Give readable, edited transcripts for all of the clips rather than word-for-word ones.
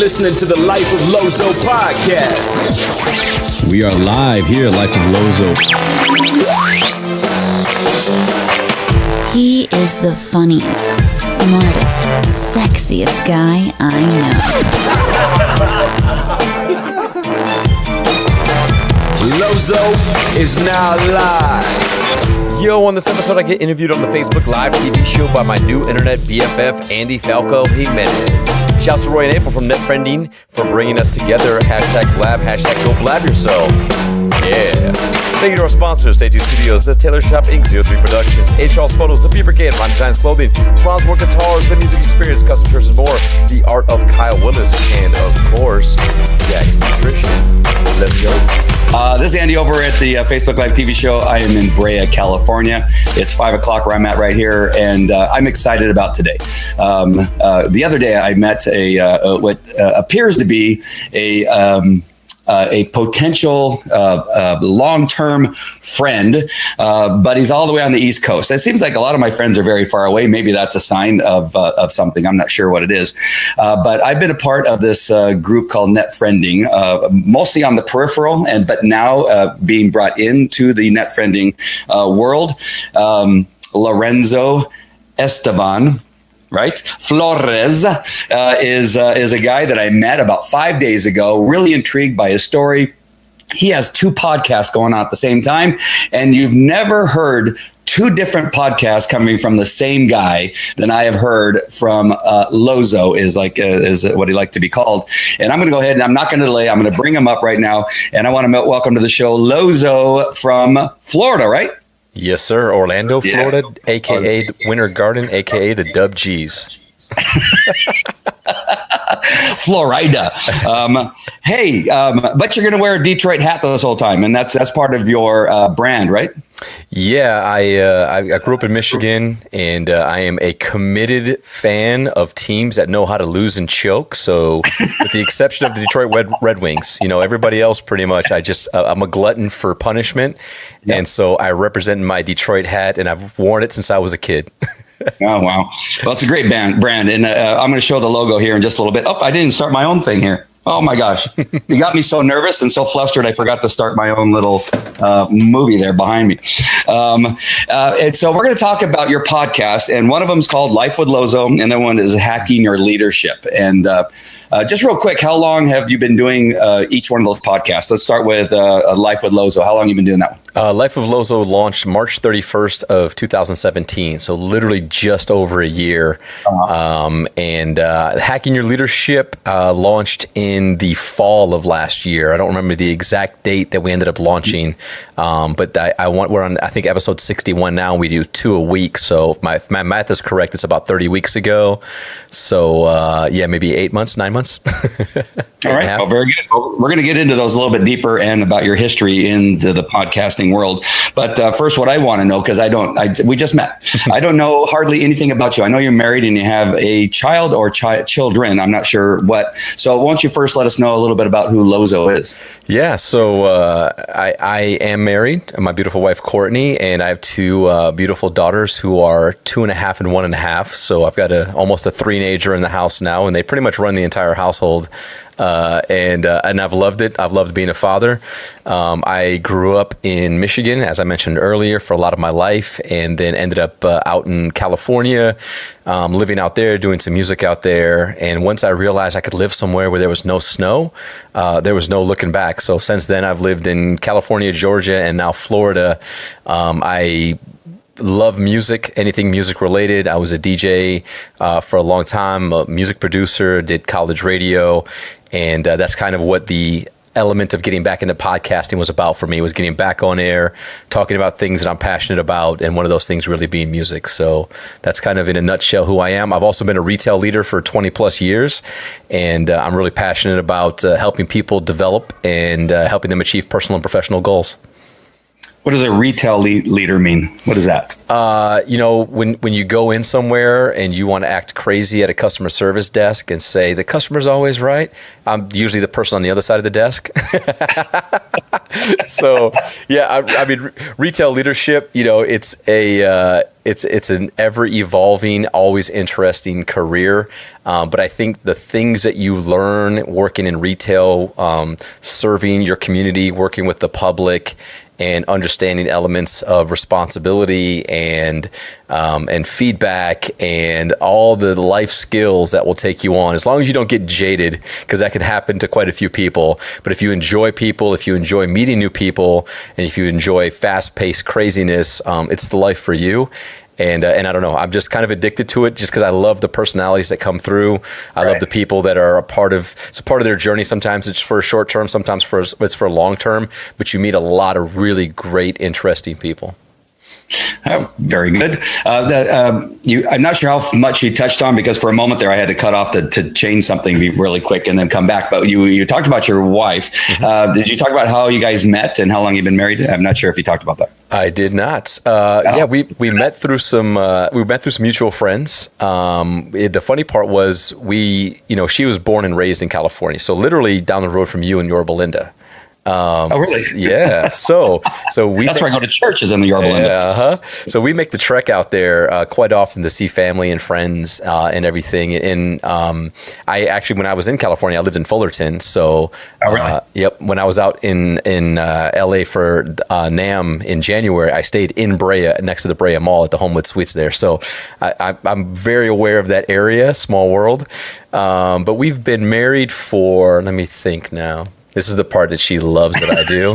listening to the Life of Lozo podcast. We are live here at Life of Lozo. He is the funniest, smartest, sexiest guy I know. Lozo is now live. Yo, on this episode, I get interviewed on the Facebook Live TV show by my new internet BFF, Andy Falco-Jimenez. Shouts to Roy and April from NetFriending for bringing us together. Hashtag blab, hashtag go blab yourself. Yeah. Thank you to our sponsors, Day 2 Studios, The Taylor Shop Inc., 03 Productions, H. Charles Photos, The Beaver Brigade, Ron Designs Clothing, Ronz More Guitars, The Music Experience, Custom Shirts and more, The Art of Kyle Willis, and of course, Jack's Nutrition. Let's go. This is Andy over at the Facebook Live TV show. I am in Brea, California. It's 5 o'clock where I'm at right here, and I'm excited about today. The other day, I met what appears to be a potential long-term friend, but he's all the way on the East Coast. It seems like a lot of my friends are very far away. Maybe that's a sign of something. I'm not sure what it is. But I've been a part of this group called NetFriending, mostly on the peripheral, but now being brought into the NetFriending world. Lorenzo Estevan, right? Flores is a guy that I met about 5 days ago. Really intrigued by his story. He has 2 podcasts going on at the same time, and you've never heard 2 different podcasts coming from the same guy than I have heard from Lozo, is what he likes to be called. And I'm going to go ahead and I'm not going to delay. I'm going to bring him up right now, and I want to welcome to the show Lozo from Florida, right? Yes, sir. Orlando, Florida, a.k.a. the Winter Garden, a.k.a. the Dub G's. Florida. Hey, but you're going to wear a Detroit hat this whole time, and that's part of your brand, right? Yeah, I grew up in Michigan, and I am a committed fan of teams that know how to lose and choke. So, with the exception of the Detroit Red Wings, everybody else pretty much, I'm a glutton for punishment, and so I represent my Detroit hat, and I've worn it since I was a kid. Oh, wow. Well, it's a great brand, and I'm going to show the logo here in just a little bit. Oh, I didn't start my own thing here. Oh, my gosh. You got me so nervous and so flustered, I forgot to start my own little movie there behind me. And so we're going to talk about your podcast, and one of them is called Life with Lozo, and the one is Hacking Your Leadership. And just real quick, how long have you been doing each one of those podcasts? Let's start with Life with Lozo. How long have you been doing that one? Life of Lozo launched March 31st of 2017, so literally just over a year. And Hacking Your Leadership launched in the fall of last year. I don't remember the exact date that we ended up launching, but we're on, I think, episode 61 now. We do 2 a week, so if my math is correct, it's about 30 weeks ago. So maybe 8 months, 9 months. All right, well, very good. We're going to get into those a little bit deeper and about your history into the podcasting world. But first, what I want to know, because we just met. I don't know hardly anything about you. I know you're married and you have a child or children. I'm not sure what. So why don't you first let us know a little bit about who Lozo is? Yeah, so I am married. My beautiful wife, Courtney, and I have 2 beautiful daughters who are 2.5 and 1.5. So I've got almost a 3-nager in the house now, and they pretty much run the entire household. And I've loved it. I've loved being a father. I grew up in Michigan, as I mentioned earlier, for a lot of my life, and then ended up out in California, living out there, doing some music out there. And once I realized I could live somewhere where there was no snow, there was no looking back. So since then, I've lived in California, Georgia, and now Florida. I love music, anything music related. I was a DJ for a long time, a music producer, did college radio, and that's kind of what the element of getting back into podcasting was about for me, was getting back on air, talking about things that I'm passionate about, and one of those things really being music. So that's kind of in a nutshell who I am. I've also been a retail leader for 20 plus years, and I'm really passionate about helping people develop and helping them achieve personal and professional goals. What does a retail leader mean? What is that? When you go in somewhere and you want to act crazy at a customer service desk and say the customer's always right, I'm usually the person on the other side of the desk. So yeah, I mean, retail leadership, it's an ever evolving, always interesting career. But I think the things that you learn working in retail, serving your community, working with the public, and understanding elements of responsibility and feedback and all the life skills that will take you on, as long as you don't get jaded, because that can happen to quite a few people. But if you enjoy people, if you enjoy meeting new people, and if you enjoy fast-paced craziness, it's the life for you. And I don't know, I'm just kind of addicted to it just because I love the personalities that come through. I love the people that are it's a part of their journey. Sometimes it's for a short term, sometimes it's for a long term, but you meet a lot of really great, interesting people. Oh, very good. I'm not sure how much you touched on, because for a moment there I had to cut off to change something really quick and then come back. But you talked about your wife. Mm-hmm. Did you talk about how you guys met and how long you've been married? I'm not sure if you talked about that. I did not. Yeah, we met through some mutual friends. The funny part was she was born and raised in California, so literally down the road from you in Yorba Linda. Oh, really? Yeah. So we. That's where I go to church, is in the Yorba Linda. Yeah. So we make the trek out there quite often to see family and friends and everything. And I actually, when I was in California, I lived in Fullerton. So, oh, really? Yep. When I was out in LA for NAMM in January, I stayed in Brea, next to the Brea Mall at the Homewood Suites there. So I'm very aware of that area. Small world. But we've been married for, let me think now. This is the part that she loves that I do,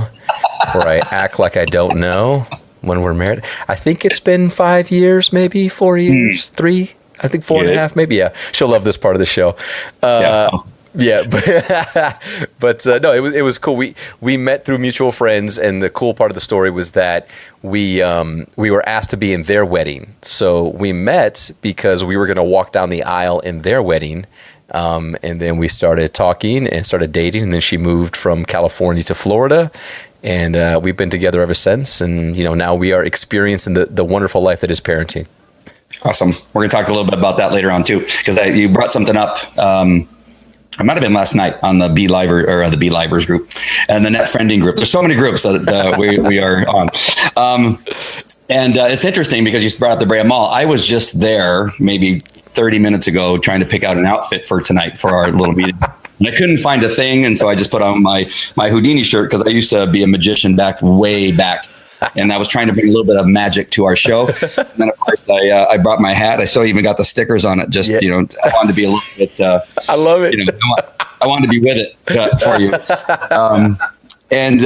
where I act like I don't know when we're married. I think it's been 5 years, maybe 4 years, 3. I think 4.5, maybe. Yeah, she'll love this part of the show. Awesome. Yeah, but no, it was cool. We met through mutual friends, and the cool part of the story was that we were asked to be in their wedding. So we met because we were going to walk down the aisle in their wedding. And then we started talking and started dating, and then she moved from California to Florida, and we've been together ever since. And now we are experiencing the wonderful life that is parenting. Awesome. We're going to talk a little bit about that later on too, because you brought something up. It might have been last night on the B Liver or the B Libers group and the Net Friending group. There's so many groups that we are on. And it's interesting because you brought up the Brea Mall. I was just there maybe 30 minutes ago trying to pick out an outfit for tonight for our little meeting. And I couldn't find a thing. And so I just put on my Houdini shirt, because I used to be a magician way back. And I was trying to bring a little bit of magic to our show. And then, of course, I brought my hat. I still even got the stickers on it. Just, I wanted to be a little bit. I love it. I wanted to be with it for you. And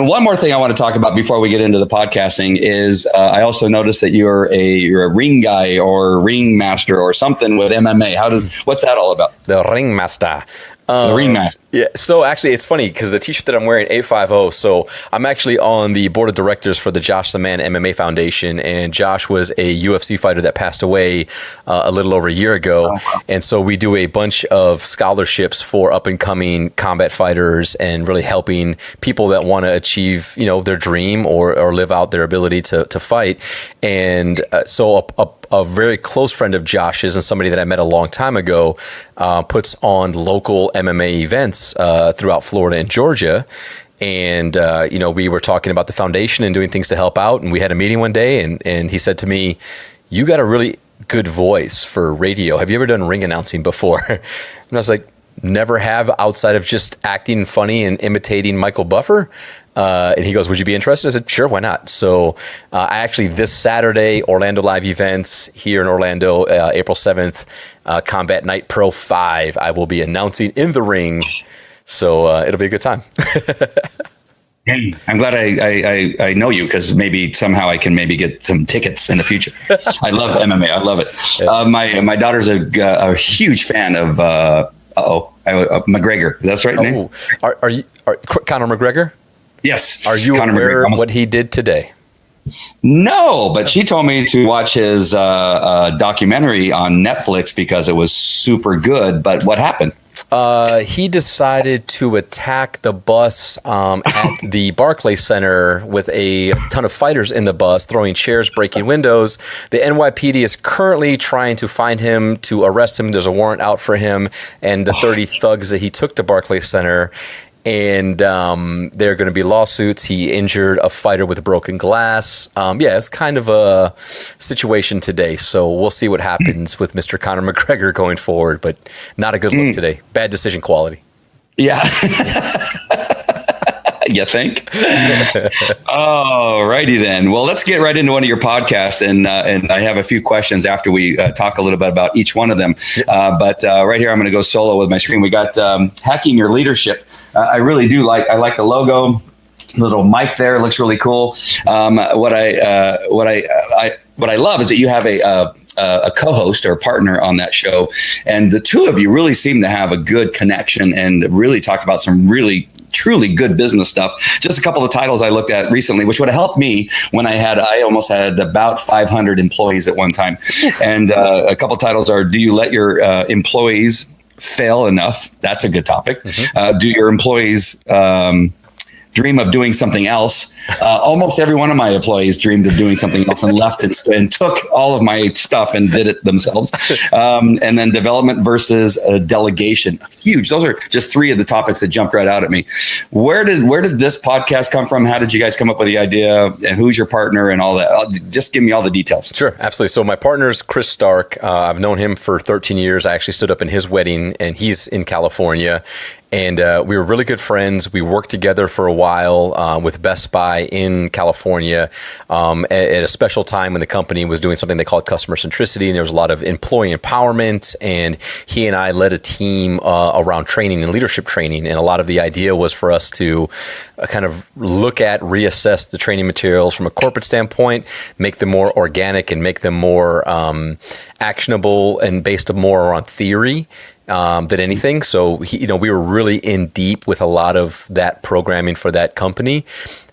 one more thing I want to talk about before we get into the podcasting is I also noticed that you're a ring guy or ring master or something with MMA. What's that all about? The ring master. The ring master. Yeah. So actually, it's funny because the T-shirt that I'm wearing, 850. So I'm actually on the board of directors for the Josh Saman MMA Foundation, and Josh was a UFC fighter that passed away a little over a year ago. Oh, wow. And so we do a bunch of scholarships for up and coming combat fighters and really helping people that want to achieve, their dream or live out their ability to fight. And so a very close friend of Josh's and somebody that I met a long time ago puts on local MMA events throughout Florida and Georgia. And, we were talking about the foundation and doing things to help out. And we had a meeting one day, and he said to me, "You got a really good voice for radio. Have you ever done ring announcing before?" And I was like, "Never have, outside of just acting funny and imitating Michael Buffer." And he goes, "Would you be interested?" I said, "Sure, why not?" So I actually, this Saturday, Orlando Live events here in Orlando, April 7th, Combat Night Pro 5, I will be announcing in the ring. So it'll be a good time. I'm glad I know you, because maybe somehow I can get some tickets in the future. I love MMA. I love it. My daughter's a huge fan of McGregor. That's right. Name? Are you Conor McGregor? Yes. Are you aware of what he did today? No, but she told me to watch his documentary on Netflix because it was super good. But what happened? He decided to attack the bus at the Barclays Center with a ton of fighters in the bus, throwing chairs, breaking windows. The NYPD is currently trying to find him to arrest him. There's a warrant out for him and the 30 thugs that he took to Barclays Center. And there are going to be lawsuits. He injured a fighter with broken glass. It's kind of a situation today. So we'll see what happens with Mr. Conor McGregor going forward. But not a good look today. Bad decision quality. Yeah. You think? All righty then. Well, let's get right into one of your podcasts, and I have a few questions after we talk a little bit about each one of them. But right here, I'm going to go solo with my screen. We got Hacking Your Leadership. I really do like the logo. Little mic there looks really cool. What I love is that you have a co-host or a partner on that show, and the two of you really seem to have a good connection and really talk about some really truly good business stuff. Just a couple of titles I looked at recently, which would have helped me when I almost had about 500 employees at one time. And a couple of titles are: do you let your employees fail enough? That's a good topic. Do your employees dream of doing something else? Almost every one of my employees dreamed of doing something else and left and took all of my stuff and did it themselves. And then development versus delegation. Huge. Those are just three of the topics that jumped right out at me. Where did this podcast come from? How did you guys come up with the idea? And who's your partner and all that? Just give me all the details. Sure, absolutely. So my partner is Chris Stark. I've known him for 13 years. I actually stood up in his wedding, and he's in California. And we were really good friends. We worked together for a while with Best Buy in California at a special time when the company was doing something they called customer centricity, and there was a lot of employee empowerment. And he and I led a team around training and leadership training. And a lot of the idea was for us to kind of look at, reassess the training materials from a corporate standpoint, make them more organic and make them more actionable and based more on theory than anything. So we were really in deep with a lot of that programming for that company.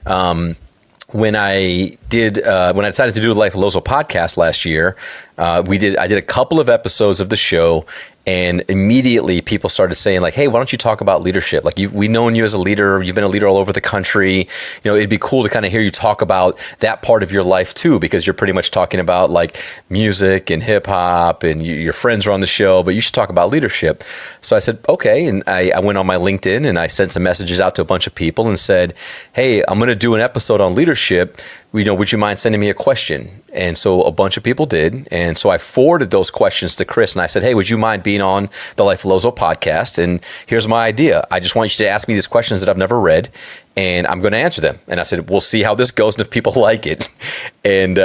When I decided to do the Life of Lozo podcast last year, I did a couple of episodes of the show, and immediately people started saying like, "Hey, why don't you talk about leadership? Like we've known you as a leader. You've been a leader all over the country. It'd be cool to kind of hear you talk about that part of your life too, because you're pretty much talking about like music and hip hop, and your friends are on the show, but you should talk about leadership." So I said, okay, and I went on my LinkedIn and I sent some messages out to a bunch of people and said, "Hey, I'm going to do an episode on leadership. Would you mind sending me a question?" And so a bunch of people did. And so I forwarded those questions to Chris and I said, "Hey, would you mind being on the Life of Lozo podcast? And here's my idea. I just want you to ask me these questions that I've never read, and I'm going to answer them." And I said, "We'll see how this goes and if people like it." And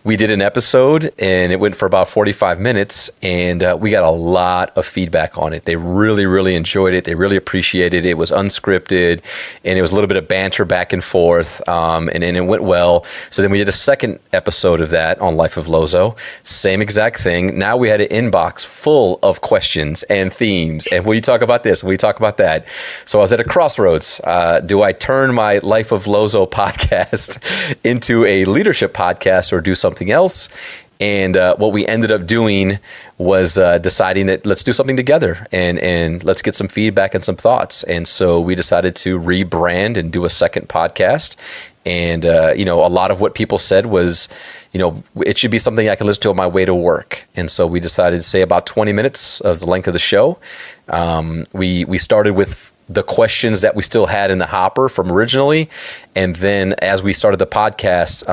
we did an episode, and it went for about 45 minutes, and we got a lot of feedback on it. They really, really enjoyed it. They really appreciated it. It was unscripted, and it was a little bit of banter back and forth, and it went well. So then we did a second episode of that on Life of Lozo. Same exact thing. Now we had an inbox full of questions and themes, and will you talk about this? Will you talk about that? So I was at a crossroads. Do I turn my Life of Lozo podcast into a leadership podcast or do something else? And what we ended up doing was deciding that let's do something together and let's get some feedback and some thoughts. And so we decided to rebrand and do a second podcast. And, a lot of what people said was, it should be something I can listen to on my way to work. And so we decided to say about 20 minutes of the length of the show. We started with the questions that we still had in the hopper from originally. And then as we started the podcast,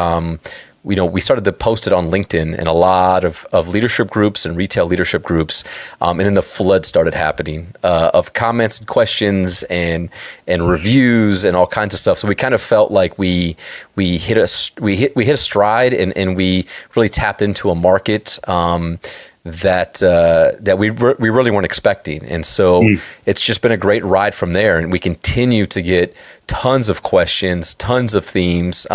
we started to post it on LinkedIn and a lot of leadership groups and retail leadership groups. And then the flood started happening of comments and questions and reviews and all kinds of stuff. So we kind of felt like we hit a stride and we really tapped into a market that we really weren't expecting. And so it's just been a great ride from there. And we continue to get tons of questions, tons of themes.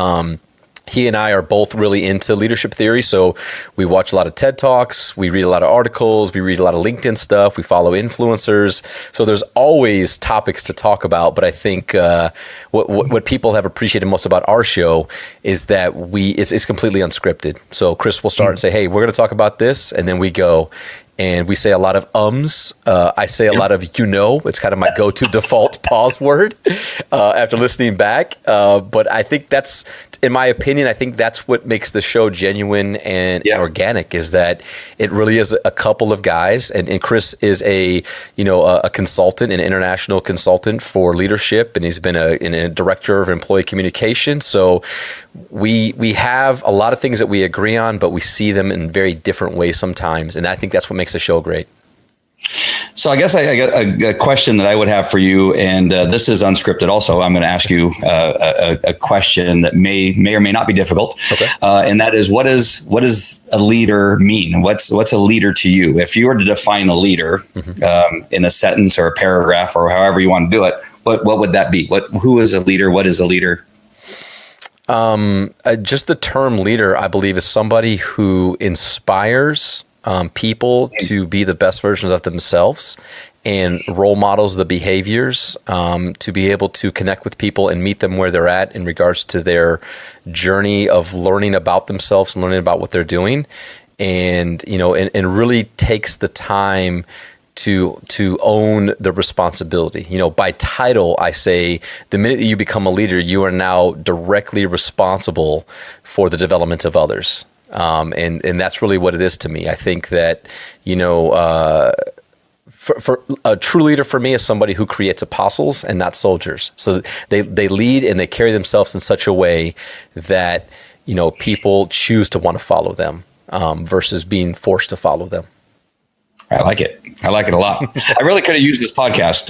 He and I are both really into leadership theory, so we watch a lot of TED Talks, we read a lot of articles, we read a lot of LinkedIn stuff, we follow influencers. So there's always topics to talk about, but I think what people have appreciated most about our show is that it's completely unscripted. So Chris will start and say, "Hey, we're going to talk about this," and then we go. and we say a lot of ums. I say a lot of It's kind of my go-to default pause word after listening back. But I think that's, in my opinion, I think that's what makes the show genuine and organic, is that it really is a couple of guys. And Chris is a consultant, an international consultant for leadership, and he's been a director of employee communication. So we have a lot of things that we agree on, but we see them in very different ways sometimes. And I think that's what makes the show great. So I guess I got a question that I would have for you, and this is unscripted also. I'm going to ask you a question that may or may not be difficult. Okay. And that is, what does a leader mean? What's a leader to you? If you were to define a leader in a sentence or a paragraph or however you want to do it, what would that be? Who is a leader? What is a leader? Just the term leader, I believe, is somebody who inspires people to be the best versions of themselves and role models the behaviors, to be able to connect with people and meet them where they're at in regards to their journey of learning about themselves and learning about what they're doing. And, and really takes the time to own the responsibility. By title, I say the minute that you become a leader, you are now directly responsible for the development of others. And that's really what it is to me. I think that, for a true leader for me is somebody who creates apostles and not soldiers. So they lead and they carry themselves in such a way that, people choose to want to follow them, versus being forced to follow them. I like it. I like it a lot. I really could have used this podcast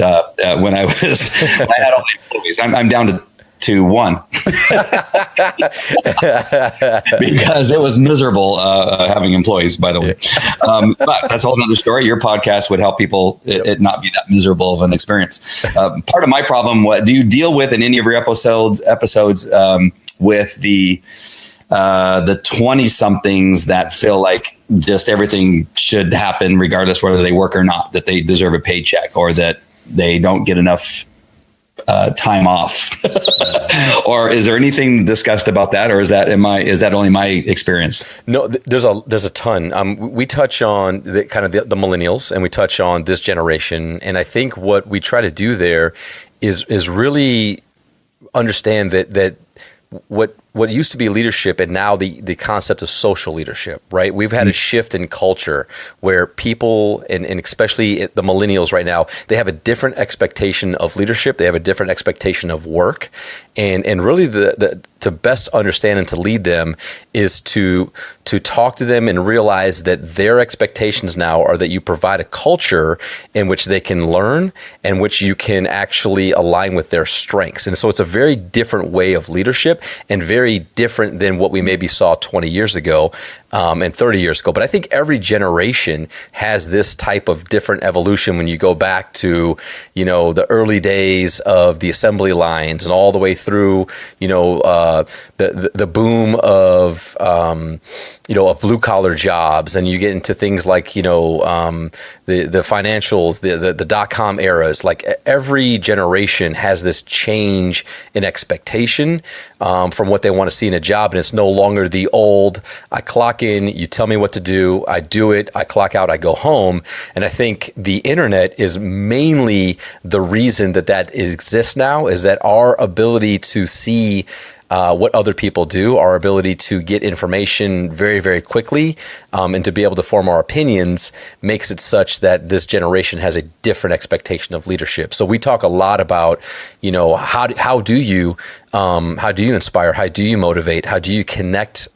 when I had all the employees. I'm down to one because it was miserable having employees, by the way. But that's a whole other story. Your podcast would help people it not be that miserable of an experience. Part of my problem, what do you deal with in any of your episodes with the 20-somethings that feel like just everything should happen regardless whether they work or not, that they deserve a paycheck or that they don't get enough time off? Or is there anything discussed about that, or is that only my experience? No, there's a ton. We touch on the millennials, and we touch on this generation, and I think what we try to do there is really understand that what used to be leadership and now the concept of social leadership, right? We've had a shift in culture where people, and especially the millennials right now, they have a different expectation of leadership. They have a different expectation of work. And really to best understand and to lead them is to talk to them and realize that their expectations now are that you provide a culture in which they can learn and which you can actually align with their strengths. And so it's a very different way of leadership and very different than what we maybe saw 20 years ago and 30 years ago. But I think every generation has this type of different evolution when you go back to, the early days of the assembly lines and all the way through, the boom of, of blue collar jobs. And you get into things like, the financials, the .com eras. Like every generation has this change in expectation from what they want to see in a job. And it's no longer the old, I clock in, you tell me what to do, I do it, I clock out, I go home. And I think the internet is mainly the reason that exists now, is that our ability to see what other people do, our ability to get information very, very quickly, and to be able to form our opinions makes it such that this generation has a different expectation of leadership. So we talk a lot about, how do you inspire? How do you motivate? How do you connect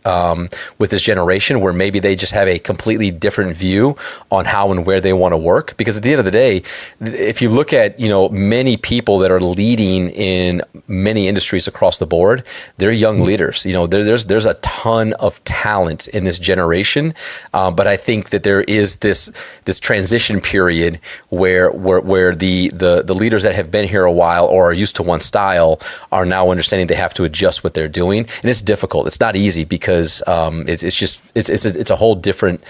with this generation where maybe they just have a completely different view on how and where they want to work? Because at the end of the day, if you look at, many people that are leading in many industries across the board, they're young leaders. There's a ton of talent in this generation, but I think that there is this transition period where the leaders that have been here a while or are used to one style are now understanding they have to adjust what they're doing, and it's difficult. It's not easy because it's a whole different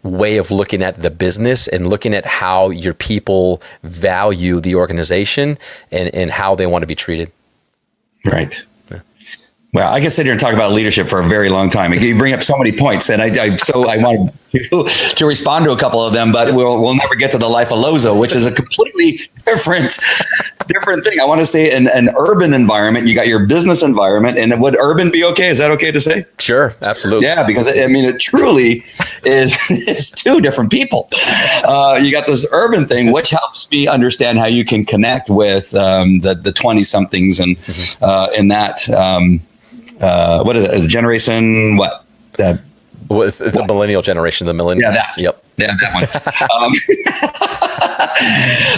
way of looking at the business and looking at how your people value the organization and how they want to be treated. Right. Well, I can sit here and talk about leadership for a very long time. You bring up so many points, and I wanted to respond to a couple of them, but we'll never get to the life of Lozo, which is a completely different thing. I want to say an urban environment. You got your business environment, and would urban be okay? Is that okay to say? Sure, absolutely. Yeah, because I mean, it truly is. It's two different people. You got this urban thing, which helps me understand how you can connect with the 20-somethings and in that. What is it? Is generation what? Well, it's the millennial generation, the millennials. Yeah, that. Yep. Yeah, that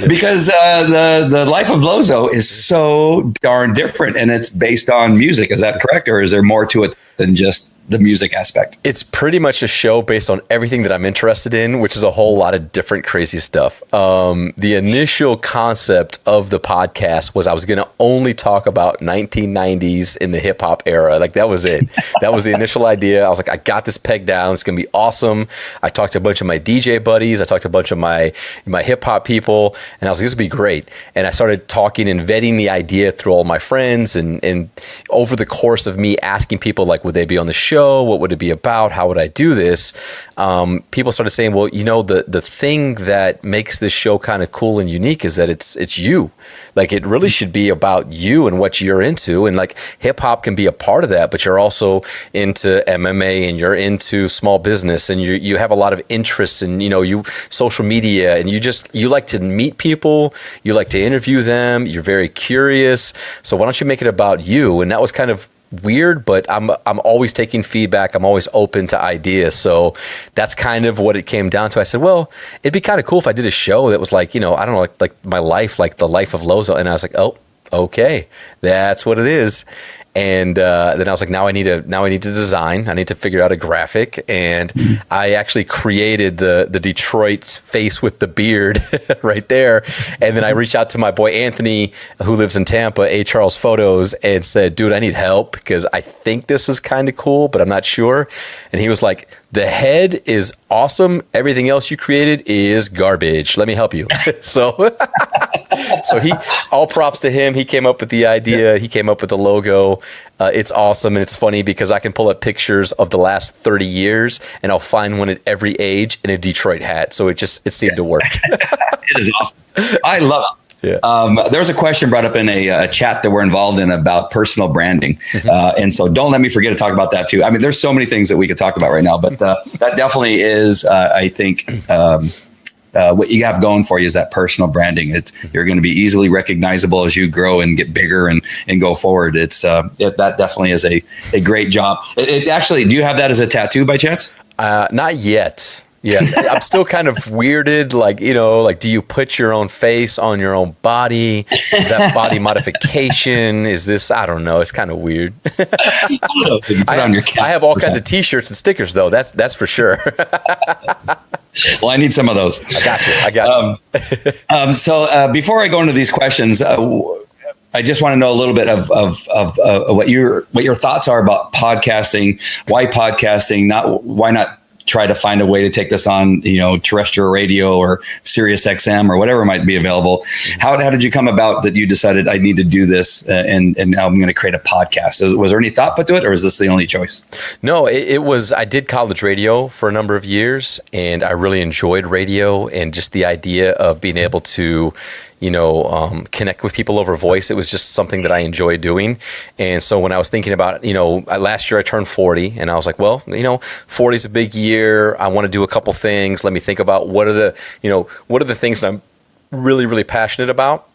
one. Because the life of Lozo is so darn different, and it's based on music. Is that correct, or is there more to it than just the music aspect? It's pretty much a show based on everything that I'm interested in, which is a whole lot of different crazy stuff. The initial concept of the podcast was I was going to only talk about 1990s in the hip hop era. Like that was it. That was the initial idea. I was like, I got this pegged down. It's going to be awesome. I talked to a bunch of my DJ buddies. I talked to a bunch of my hip hop people, and I was like, this would be great. And I started talking and vetting the idea through all my friends, and over the course of me asking people, like, would they be on the show? What would it be about? How would I do this? People started saying, well, the thing that makes this show kind of cool and unique is that it's you. Like, it really should be about you and what you're into. And like, hip hop can be a part of that, but you're also into MMA, and you're into small business, and you have a lot of interests in, you social media, and you like to meet people, you like to interview them, you're very curious. So why don't you make it about you? And that was kind of weird, but I'm always taking feedback. I'm always open to ideas. So that's kind of what it came down to. I said, well, it'd be kind of cool if I did a show that was like, I don't know, like my life, like the life of Lozo. And I was like, oh, okay, that's what it is. And then I was like, now I need to design. I need to figure out a graphic. And I actually created the Detroit face with the beard right there. And then I reached out to my boy Anthony, who lives in Tampa, A. Charles Photos, and said, dude, I need help because I think this is kind of cool, but I'm not sure. And he was like, the head is awesome. Everything else you created is garbage. Let me help you. So all props to him. He came up with the idea. He came up with the logo. It's awesome. And it's funny because I can pull up pictures of the last 30 years and I'll find one at every age in a Detroit hat. So it seemed to work. It is awesome. I love it. Yeah. There was a question brought up in a chat that we're involved in about personal branding. And so don't let me forget to talk about that too. I mean, there's so many things that we could talk about right now, but that definitely is, I think, what you have going for you is that personal branding. You're going to be easily recognizable as you grow and get bigger and go forward. That definitely is a great job. Actually, do you have that as a tattoo by chance? Not yet. Yeah, I'm still kind of weirded. Like, do you put your own face on your own body? Is that body modification? Is this, I don't know. It's kind of weird. I have all kinds of T-shirts and stickers, though. That's for sure. Well, I need some of those. I got you. So before I go into these questions, I just want to know a little bit of what your thoughts are about podcasting. Why podcasting? Why not try to find a way to take this on, terrestrial radio or Sirius XM or whatever might be available. How did you come about that you decided I need to do this and now I'm going to create a podcast? Was there any thought put to it, or is this the only choice? No, it was, I did college radio for a number of years, and I really enjoyed radio and just the idea of being able to connect with people over voice. It was just something that I enjoy doing. And so when I was thinking about, last year I turned 40, and I was like, well, 40 is a big year. I want to do a couple things. Let me think about what are the things that I'm really, really passionate about,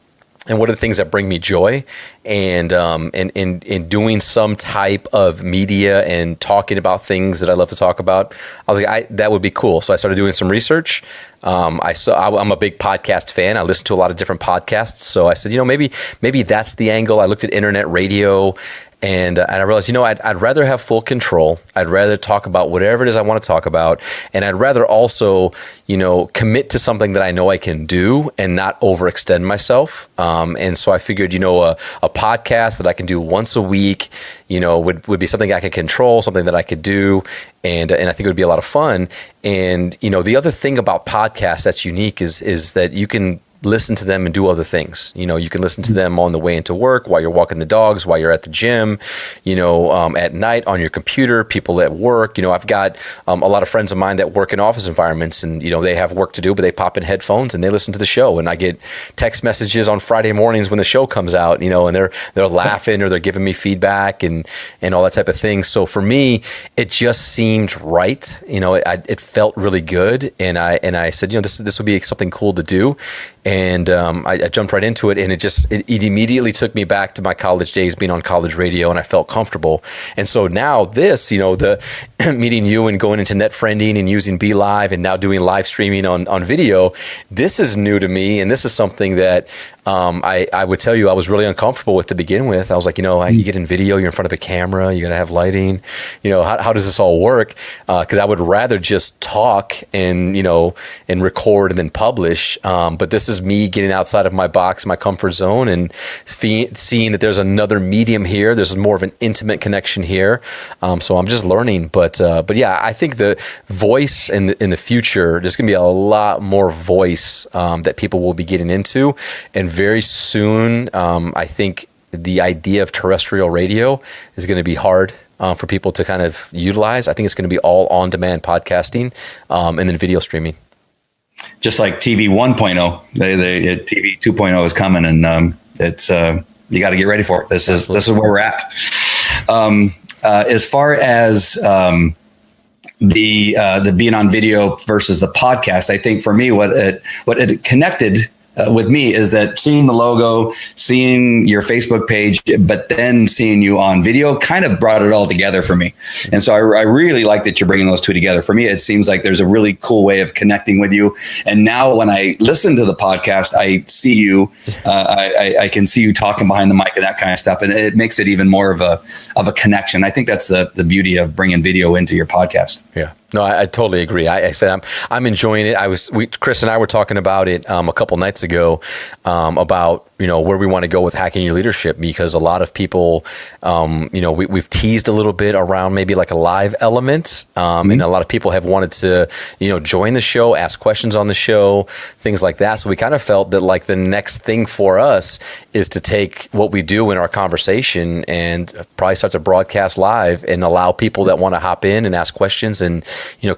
and what are the things that bring me joy, and in doing some type of media and talking about things that I love to talk about. I was like, that would be cool. So I started doing some research. I'm a big podcast fan. I listen to a lot of different podcasts. So I said, maybe that's the angle. I looked at internet radio, and I realized, I'd rather have full control. I'd rather talk about whatever it is I want to talk about. And I'd rather also, commit to something that I know I can do and not overextend myself. And so I figured, a podcast that I can do once a week, would be something I could control, something that I could do. And I think it would be a lot of fun. And, the other thing about podcasts that's unique is that you can listen to them and do other things. You can listen to them on the way into work, while you're walking the dogs, while you're at the gym, at night on your computer, people at work. I've got a lot of friends of mine that work in office environments, and they have work to do, but they pop in headphones and they listen to the show. And I get text messages on Friday mornings when the show comes out, and they're laughing or they're giving me feedback and all that type of thing. So for me, it just seemed right. It felt really good, and I said, this would be something cool to do. And I jumped right into it, and it immediately took me back to my college days, being on college radio, and I felt comfortable. And so now this, the meeting you and going into net friending and using Be Live and now doing live streaming on video, this is new to me, and this is something that I would tell you I was really uncomfortable with to begin with. I was like, you get in video, you're in front of a camera, you got to have lighting. How does this all work? Because I would rather just talk and record and then publish. But this is me getting outside of my box, my comfort zone, and seeing that there's another medium here. There's more of an intimate connection here. So I'm just learning. But yeah, I think the voice in the future, there's going to be a lot more voice that people will be getting into. And very soon, I think the idea of terrestrial radio is going to be hard for people to kind of utilize. I think it's going to be all on-demand podcasting and then video streaming. Just like TV 1.0, TV 2.0 is coming, and it's you got to get ready for it. This is where we're at. As far as the being on video versus the podcast, I think for me, what it connected with me is that seeing the logo, seeing your Facebook page, but then seeing you on video kind of brought it all together for me. And so I really like that you're bringing those two together. For me, it seems like there's a really cool way of connecting with you. And now when I listen to the podcast, I see you, I can see you talking behind the mic and that kind of stuff. And it makes it even more of a connection. I think that's the beauty of bringing video into your podcast. Yeah. No, I totally agree. I said I'm enjoying it. Chris and I were talking about it a couple nights ago about where we want to go with hacking your leadership, because a lot of people, we've teased a little bit around maybe like a live element, and a lot of people have wanted to join the show, ask questions on the show, things like that. So we kind of felt that like the next thing for us is to take what we do in our conversation and probably start to broadcast live and allow people that want to hop in and ask questions and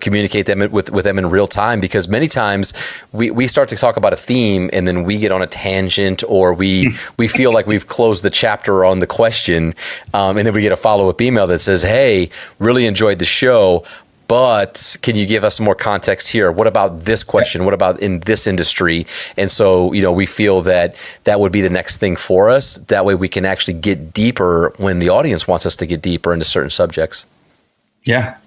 communicate them with them in real time, because many times we start to talk about a theme and then we get on a tangent, or we feel like we've closed the chapter on the question, and then we get a follow-up email that says, hey, really enjoyed the show, but can you give us some more context here? What about this question? What about in this industry? And so, we feel that would be the next thing for us. That way we can actually get deeper when the audience wants us to get deeper into certain subjects. Yeah.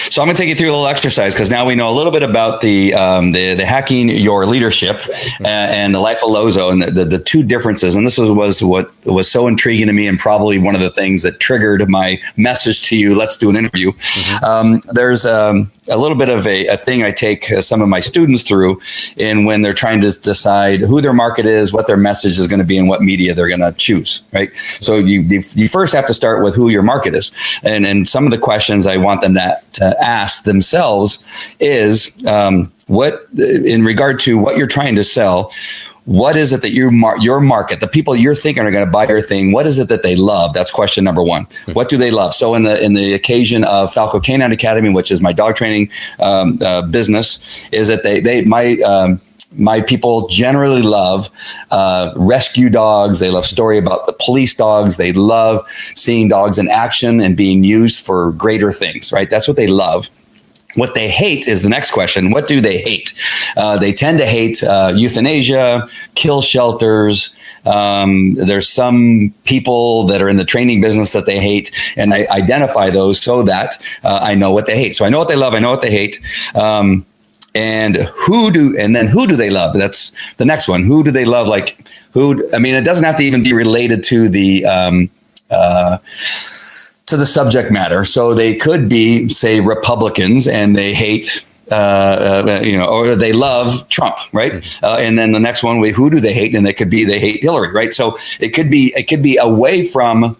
So I'm going to take you through a little exercise, because now we know a little bit about the hacking your leadership and the life of Lozo, and the two differences. And this was what was so intriguing to me, and probably one of the things that triggered my message to you. Let's do an interview. There's a little bit of a thing I take some of my students through in when they're trying to decide who their market is, what their message is going to be, and what media they're going to choose. Right. So you first have to start with who your market is, and some of the questions I want them to ask themselves is what, in regard to what you're trying to sell, what is it that your market, the people you're thinking are going to buy your thing, what is it that they love? That's question number one. What do they love? So in the occasion of Falco Canine Academy, which is my dog training business, is that my people generally love rescue dogs. They love story about the police dogs. They love seeing dogs in action and being used for greater things, right? That's what they love. What they hate is the next question. What do they hate? They tend to hate euthanasia, kill shelters. There's some people that are in the training business that they hate, and I identify those so that I know what they hate. So I know what they love. I know what they hate. And who do they love? That's the next one. Who do they love? It doesn't have to even be related to the subject matter. So they could be, say, Republicans, and they hate, or they love Trump, right? And then the next one, who do they hate? And they hate Hillary, right? So it could be away from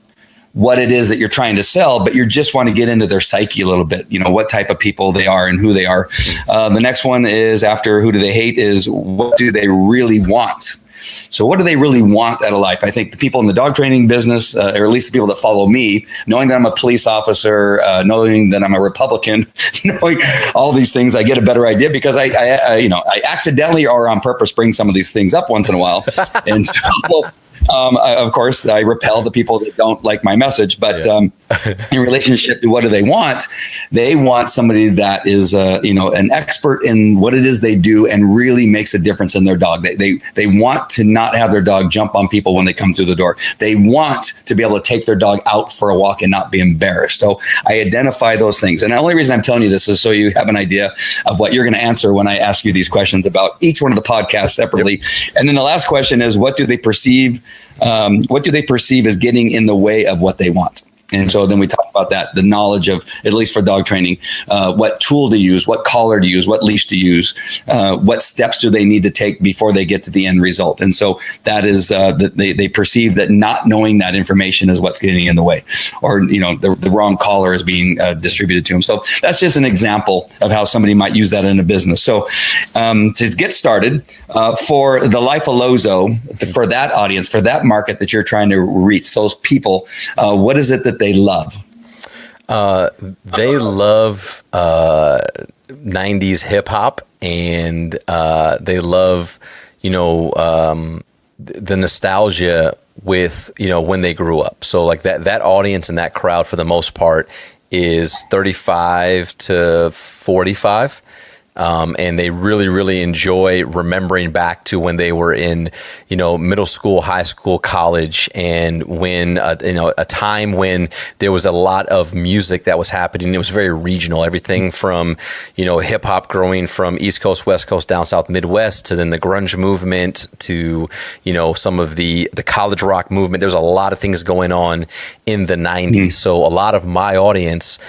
what it is that you're trying to sell, but you just want to get into their psyche a little bit, what type of people they are and who they are. The next one is, after who do they hate, is what do they really want? So what do they really want out of life? I think the people in the dog training business, or at least the people that follow me, knowing that I'm a police officer, knowing that I'm a Republican, knowing all these things, I get a better idea, because I accidentally or on purpose bring some of these things up once in a while. And so, of course, I repel the people that don't like my message. But in relationship to what do they want? They want somebody that is, an expert in what it is they do and really makes a difference in their dog. They want to not have their dog jump on people when they come through the door. They want to be able to take their dog out for a walk and not be embarrassed. So I identify those things. And the only reason I'm telling you this is so you have an idea of what you're going to answer when I ask you these questions about each one of the podcasts separately. Yep. And then the last question is, what do they perceive as getting in the way of what they want? And so then we talk about that, the knowledge of, at least for dog training, what tool to use, what collar to use, what leash to use, what steps do they need to take before they get to the end result. And so that is that they perceive that not knowing that information is what's getting in the way, or the wrong collar is being distributed to them. So that's just an example of how somebody might use that in a business. So to get started, for the Life of Lozo, for that audience, for that market that you're trying to reach, those people, what is it that they love? They love 90s hip hop, and they love, the nostalgia with, when they grew up. So like that audience and that crowd, for the most part, is 35 to 45. And they really, really enjoy remembering back to when they were in, middle school, high school, college, and when, a time when there was a lot of music that was happening. It was very regional, everything from, hip hop growing from East Coast, West Coast, down South, Midwest, to then the grunge movement, to, some of the college rock movement. There's a lot of things going on in the 90s. Mm-hmm. So a lot of my audience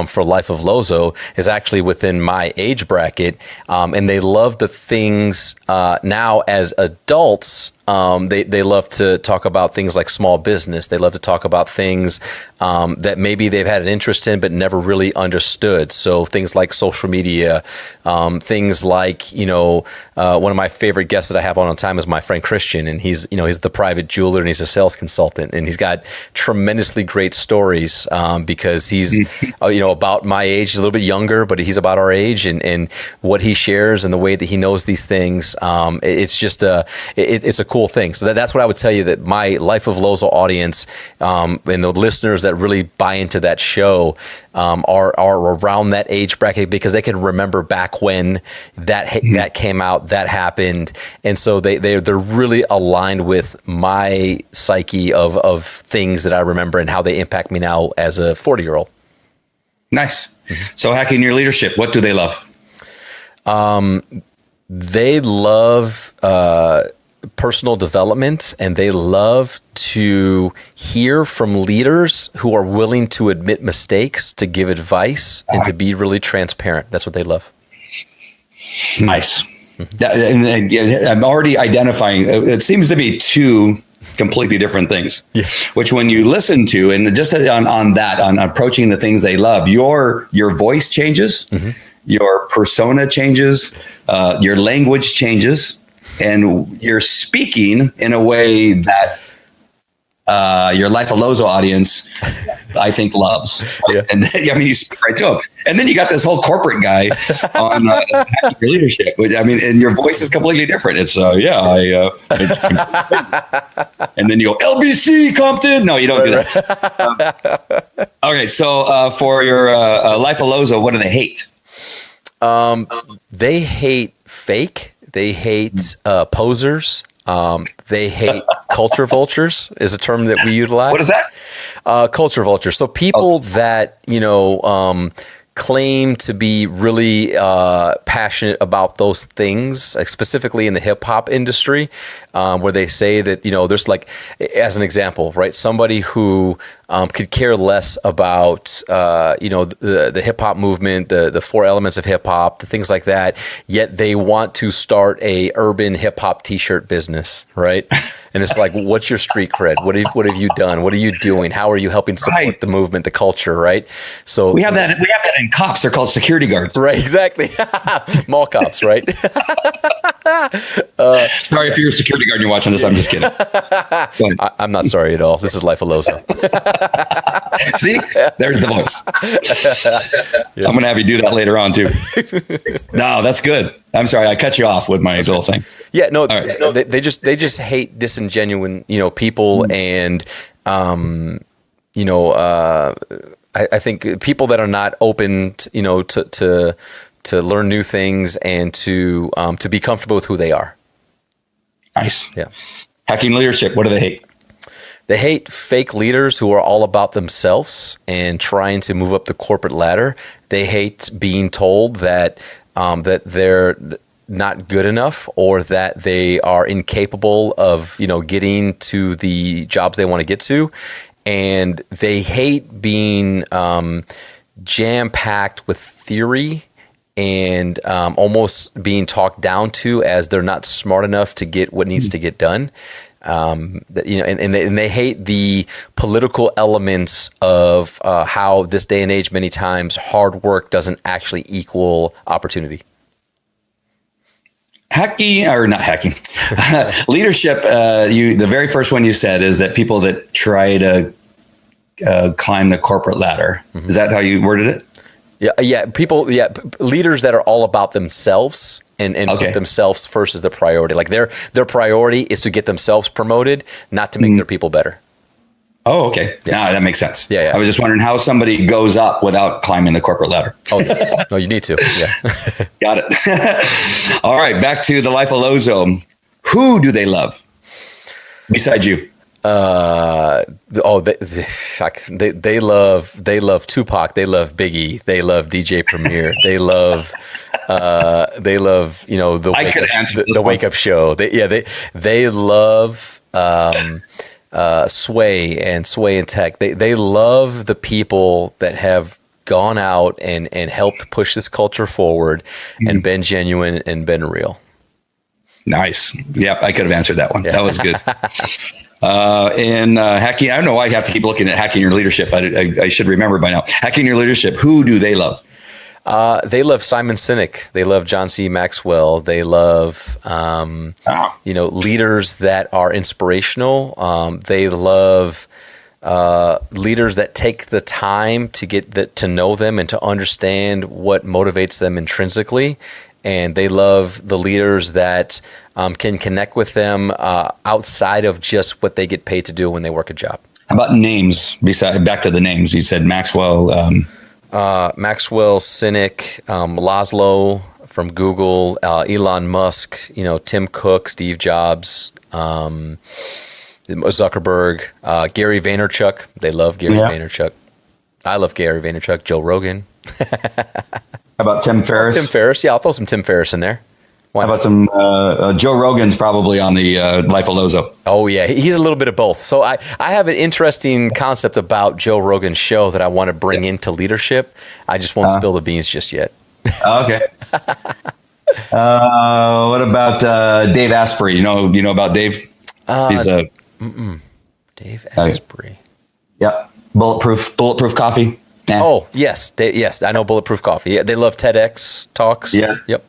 for Life of Lozo is actually within my age bracket. And they love the things now as adults. They love to talk about things like small business. They love to talk about things that maybe they've had an interest in but never really understood. So things like social media, things like, one of my favorite guests that I have on all the time is my friend Christian, and he's the private jeweler, and he's a sales consultant, and he's got tremendously great stories because he's about my age. He's a little bit younger, but he's about our age, and what he shares and the way that he knows these things, it's just it's a cool thing. So that's what I would tell you, that my Life of Lozo audience and the listeners that really buy into that show are around that age bracket, because they can remember back when that came out, that happened, and so they're really aligned with my psyche of things that I remember and how they impact me now as a 40-year-old. Nice. Mm-hmm. So hacking your leadership, what do they love? They love personal development, and they love to hear from leaders who are willing to admit mistakes, to give advice, and to be really transparent. That's what they love. Nice. Mm-hmm. I'm already identifying, it seems to be two completely different things. Yes. Which when you listen to, and just on approaching the things they love, your voice changes, mm-hmm. your persona changes, your language changes, and you're speaking in a way that your Life of Lozo audience, I think, loves. Yeah. And you speak right to them. And then you got this whole corporate guy on your leadership, which, and your voice is completely different. It's and then you go, LBC Compton. No, you don't do that. Okay. So for your Life of Lozo, what do they hate? They hate fake. They hate posers. They hate culture vultures is a term that we utilize. What is that? Culture vultures. So people that, claim to be really passionate about those things, like specifically in the hip hop industry, where they say that, there's like, as an example, right? Somebody who could care less about, the hip hop movement, the four elements of hip hop, the things like that, yet they want to start a urban hip hop t-shirt business, right? And it's like, what's your street cred? What have you done? What are you doing? How are you helping support the movement, the culture, right? So we have that in cops. They're called security guards. Right, exactly. Mall cops, right? Sorry if you're a security guard and you're watching this. I'm just kidding. I'm not sorry at all. This is Life of Lozo. See, there's the voice. I'm going to have you do that later on too. No, that's good. I'm sorry, I cut you off with my little thing. Yeah, no, right. No, they just hate disingenuine, people, and I think people that are not open, to learn new things and to be comfortable with who they are. Nice. Yeah. Hacking leadership. What do they hate? They hate fake leaders who are all about themselves and trying to move up the corporate ladder. They hate being told that that they're not good enough or that they are incapable of, getting to the jobs they want to get to. And they hate being jam-packed with theory and almost being talked down to as they're not smart enough to get what needs to get done. And they hate the political elements of how this day and age, many times, hard work doesn't actually equal opportunity. Leadership. The very first one you said is that people that try to climb the corporate ladder. Mm-hmm. Is that how you worded it? Yeah. Leaders that are all about themselves and put themselves first as the priority. Like their priority is to get themselves promoted, not to make their people better. Oh, okay. Yeah. No, that makes sense. Yeah. I was just wondering how somebody goes up without climbing the corporate ladder. Oh, no, you need to. Yeah. Got it. All right. Back to the Life of Lozo. Who do they love besides you? They love Tupac, they love Biggie, they love DJ Premier, they love the Wake Up Show. They love Sway and Tech. They love the people that have gone out and helped push this culture forward and been genuine and been real. Nice. Yep, I could have answered that one. Yeah. That was good. And hacking, I don't know why I have to keep looking at hacking your leadership. I should remember by now. Hacking your leadership, who do they love? They love Simon Sinek. They love John C. Maxwell. They love, leaders that are inspirational. They love leaders that take the time to get to know them and to understand what motivates them intrinsically. And they love the leaders that can connect with them outside of just what they get paid to do when they work a job. How about names? Back to the names. You said Maxwell. Maxwell, Sinek, Laszlo from Google, Elon Musk, Tim Cook, Steve Jobs, Zuckerberg, Gary Vaynerchuk. They love Gary Vaynerchuk. I love Gary Vaynerchuk. Joe Rogan. How about Tim Ferriss? Tim Ferriss, yeah, I'll throw some Tim Ferriss in there. How about some Joe Rogan's probably on the Life of Lozo? Oh, yeah, he's a little bit of both. So I have an interesting concept about Joe Rogan's show that I want to bring into leadership. I just won't spill the beans just yet. Okay. What about Dave Asprey? You know about Dave? He's Dave Asprey. Yeah, Bulletproof Coffee. Yeah. Oh, yes. Yes, I know Bulletproof Coffee. Yeah, they love TEDx talks. Yeah. Yep.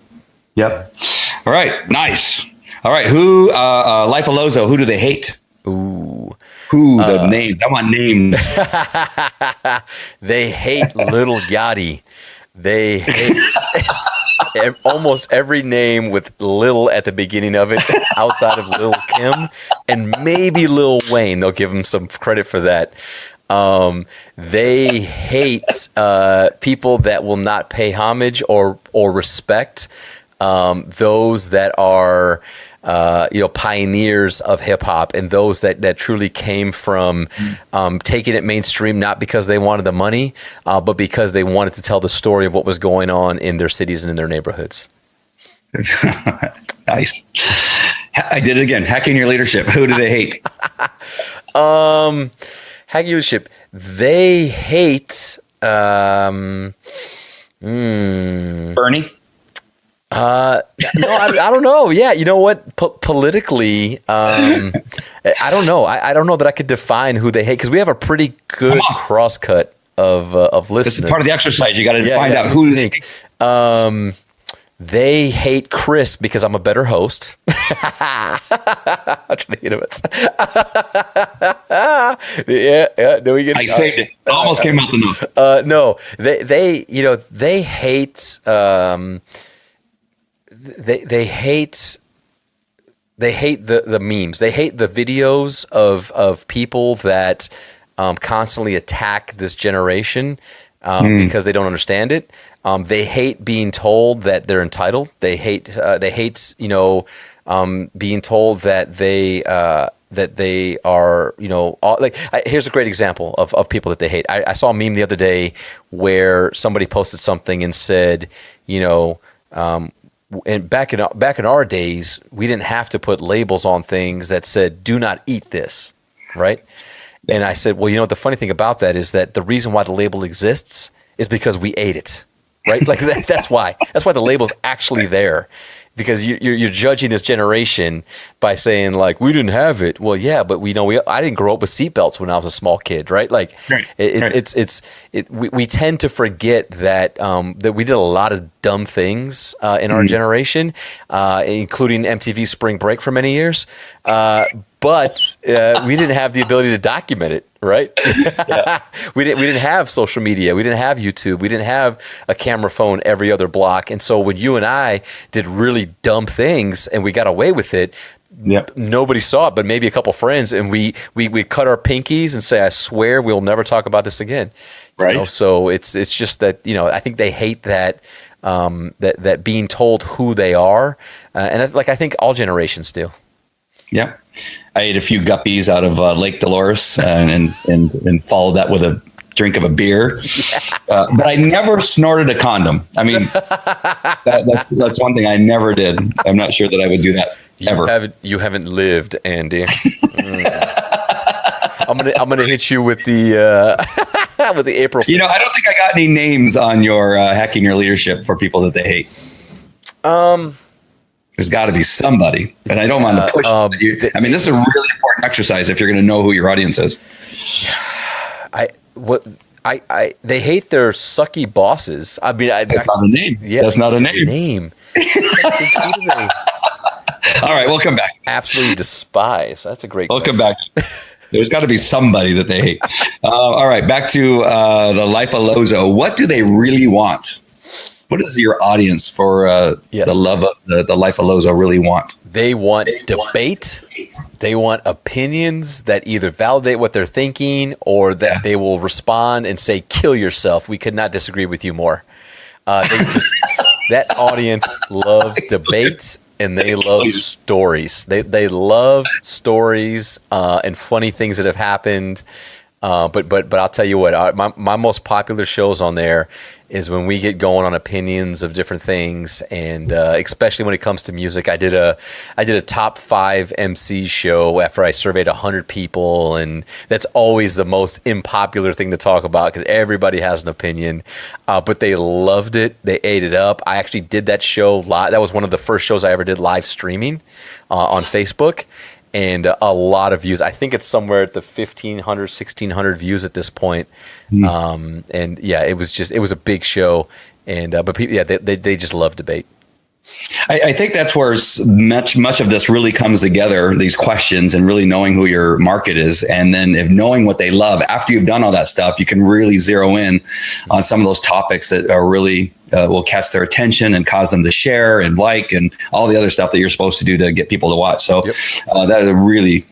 All right. Nice. All right. Who, Life of Lozo, who do they hate? Ooh. Who, the names. I want names. They hate Lil Yachty. They hate almost every name with Lil at the beginning of it outside of Lil Kim and maybe Lil Wayne. They'll give him some credit for that. They hate people that will not pay homage or respect those that are pioneers of hip hop and those that truly came from taking it mainstream, not because they wanted the money, but because they wanted to tell the story of what was going on in their cities and in their neighborhoods. Nice. I did it again. Hacking your leadership. Who do they hate? Hacking leadership. They hate Bernie. No, I don't know. Yeah, you know what? Politically, I don't know. I don't know that I could define who they hate because we have a pretty good crosscut of listeners. This is part of the exercise. You got to find out who they hate. They hate Chris because I'm a better host. I'm trying to hit him. Yeah. Do we get? I saved it. Almost came out the nose. No, they hate. They hate the memes. They hate the videos of people that constantly attack this generation because they don't understand it. They hate being told that they're entitled. They hate being told that they are here's a great example of people that they hate. I saw a meme the other day where somebody posted something and said, and back in our days, we didn't have to put labels on things that said, do not eat this, right? And I said, well, the funny thing about that is that the reason why the label exists is because we ate it, right? Like that's why the label's actually there. Because you're judging this generation by saying like we didn't have it. Well, yeah, but I didn't grow up with seatbelts when I was a small kid, right? Like we tend to forget that that we did a lot of dumb things in our generation, including MTV Spring Break for many years. But we didn't have the ability to document it, right? We didn't have social media. We didn't have YouTube. We didn't have a camera phone every other block. And so when you and I did really dumb things and we got away with it, nobody saw it, but maybe a couple friends. And we cut our pinkies and say, I swear we'll never talk about this again. Right. So it's just that, I think they hate that. That being told who they are. And I think all generations do. Yeah. I ate a few guppies out of Lake Dolores and followed that with a drink of a beer. But I never snorted a condom. I mean, that's one thing I never did. I'm not sure that I would do that ever. You haven't lived, Andy. I'm gonna hit you with the with the April. I don't think I got any names on your hacking your leadership for people that they hate. There's got to be somebody, and I don't want to push. This is a really important exercise if you're going to know who your audience is. They hate their sucky bosses. That's not a name. Yeah, that's not a name. All right, we'll come back. Absolutely despise. That's a great. We'll come back. There's got to be somebody that they hate. All right, back to the life of Lozo. What do they really want? What does your audience for the love of the life of Lozo really want? They want debate. They want opinions that either validate what they're thinking or that they will respond and say, kill yourself. We could not disagree with you more. That audience loves debate and they love stories. They love stories and funny things that have happened. But I'll tell you what, my most popular shows on there is when we get going on opinions of different things, and especially when it comes to music. I did a top 5 MC show after I surveyed 100 people, and that's always the most unpopular thing to talk about because everybody has an opinion. But they loved it. They ate it up. I actually did that show live. That was one of the first shows I ever did live streaming on Facebook. And a lot of views. I think it's somewhere at the 1,500, 1,600 views at this point. And yeah, it was a big show. And but people, they just love debate. I think that's where much of this really comes together, these questions and really knowing who your market is. And then if knowing what they love, after you've done all that stuff, you can really zero in on some of those topics that are really will catch their attention and cause them to share and like and all the other stuff that you're supposed to do to get people to watch. So that's really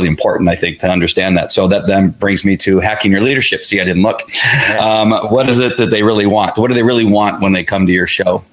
important, I think, to understand that. So that then brings me to hacking your leadership. See, I didn't look. What is it that they really want? What do they really want when they come to your show?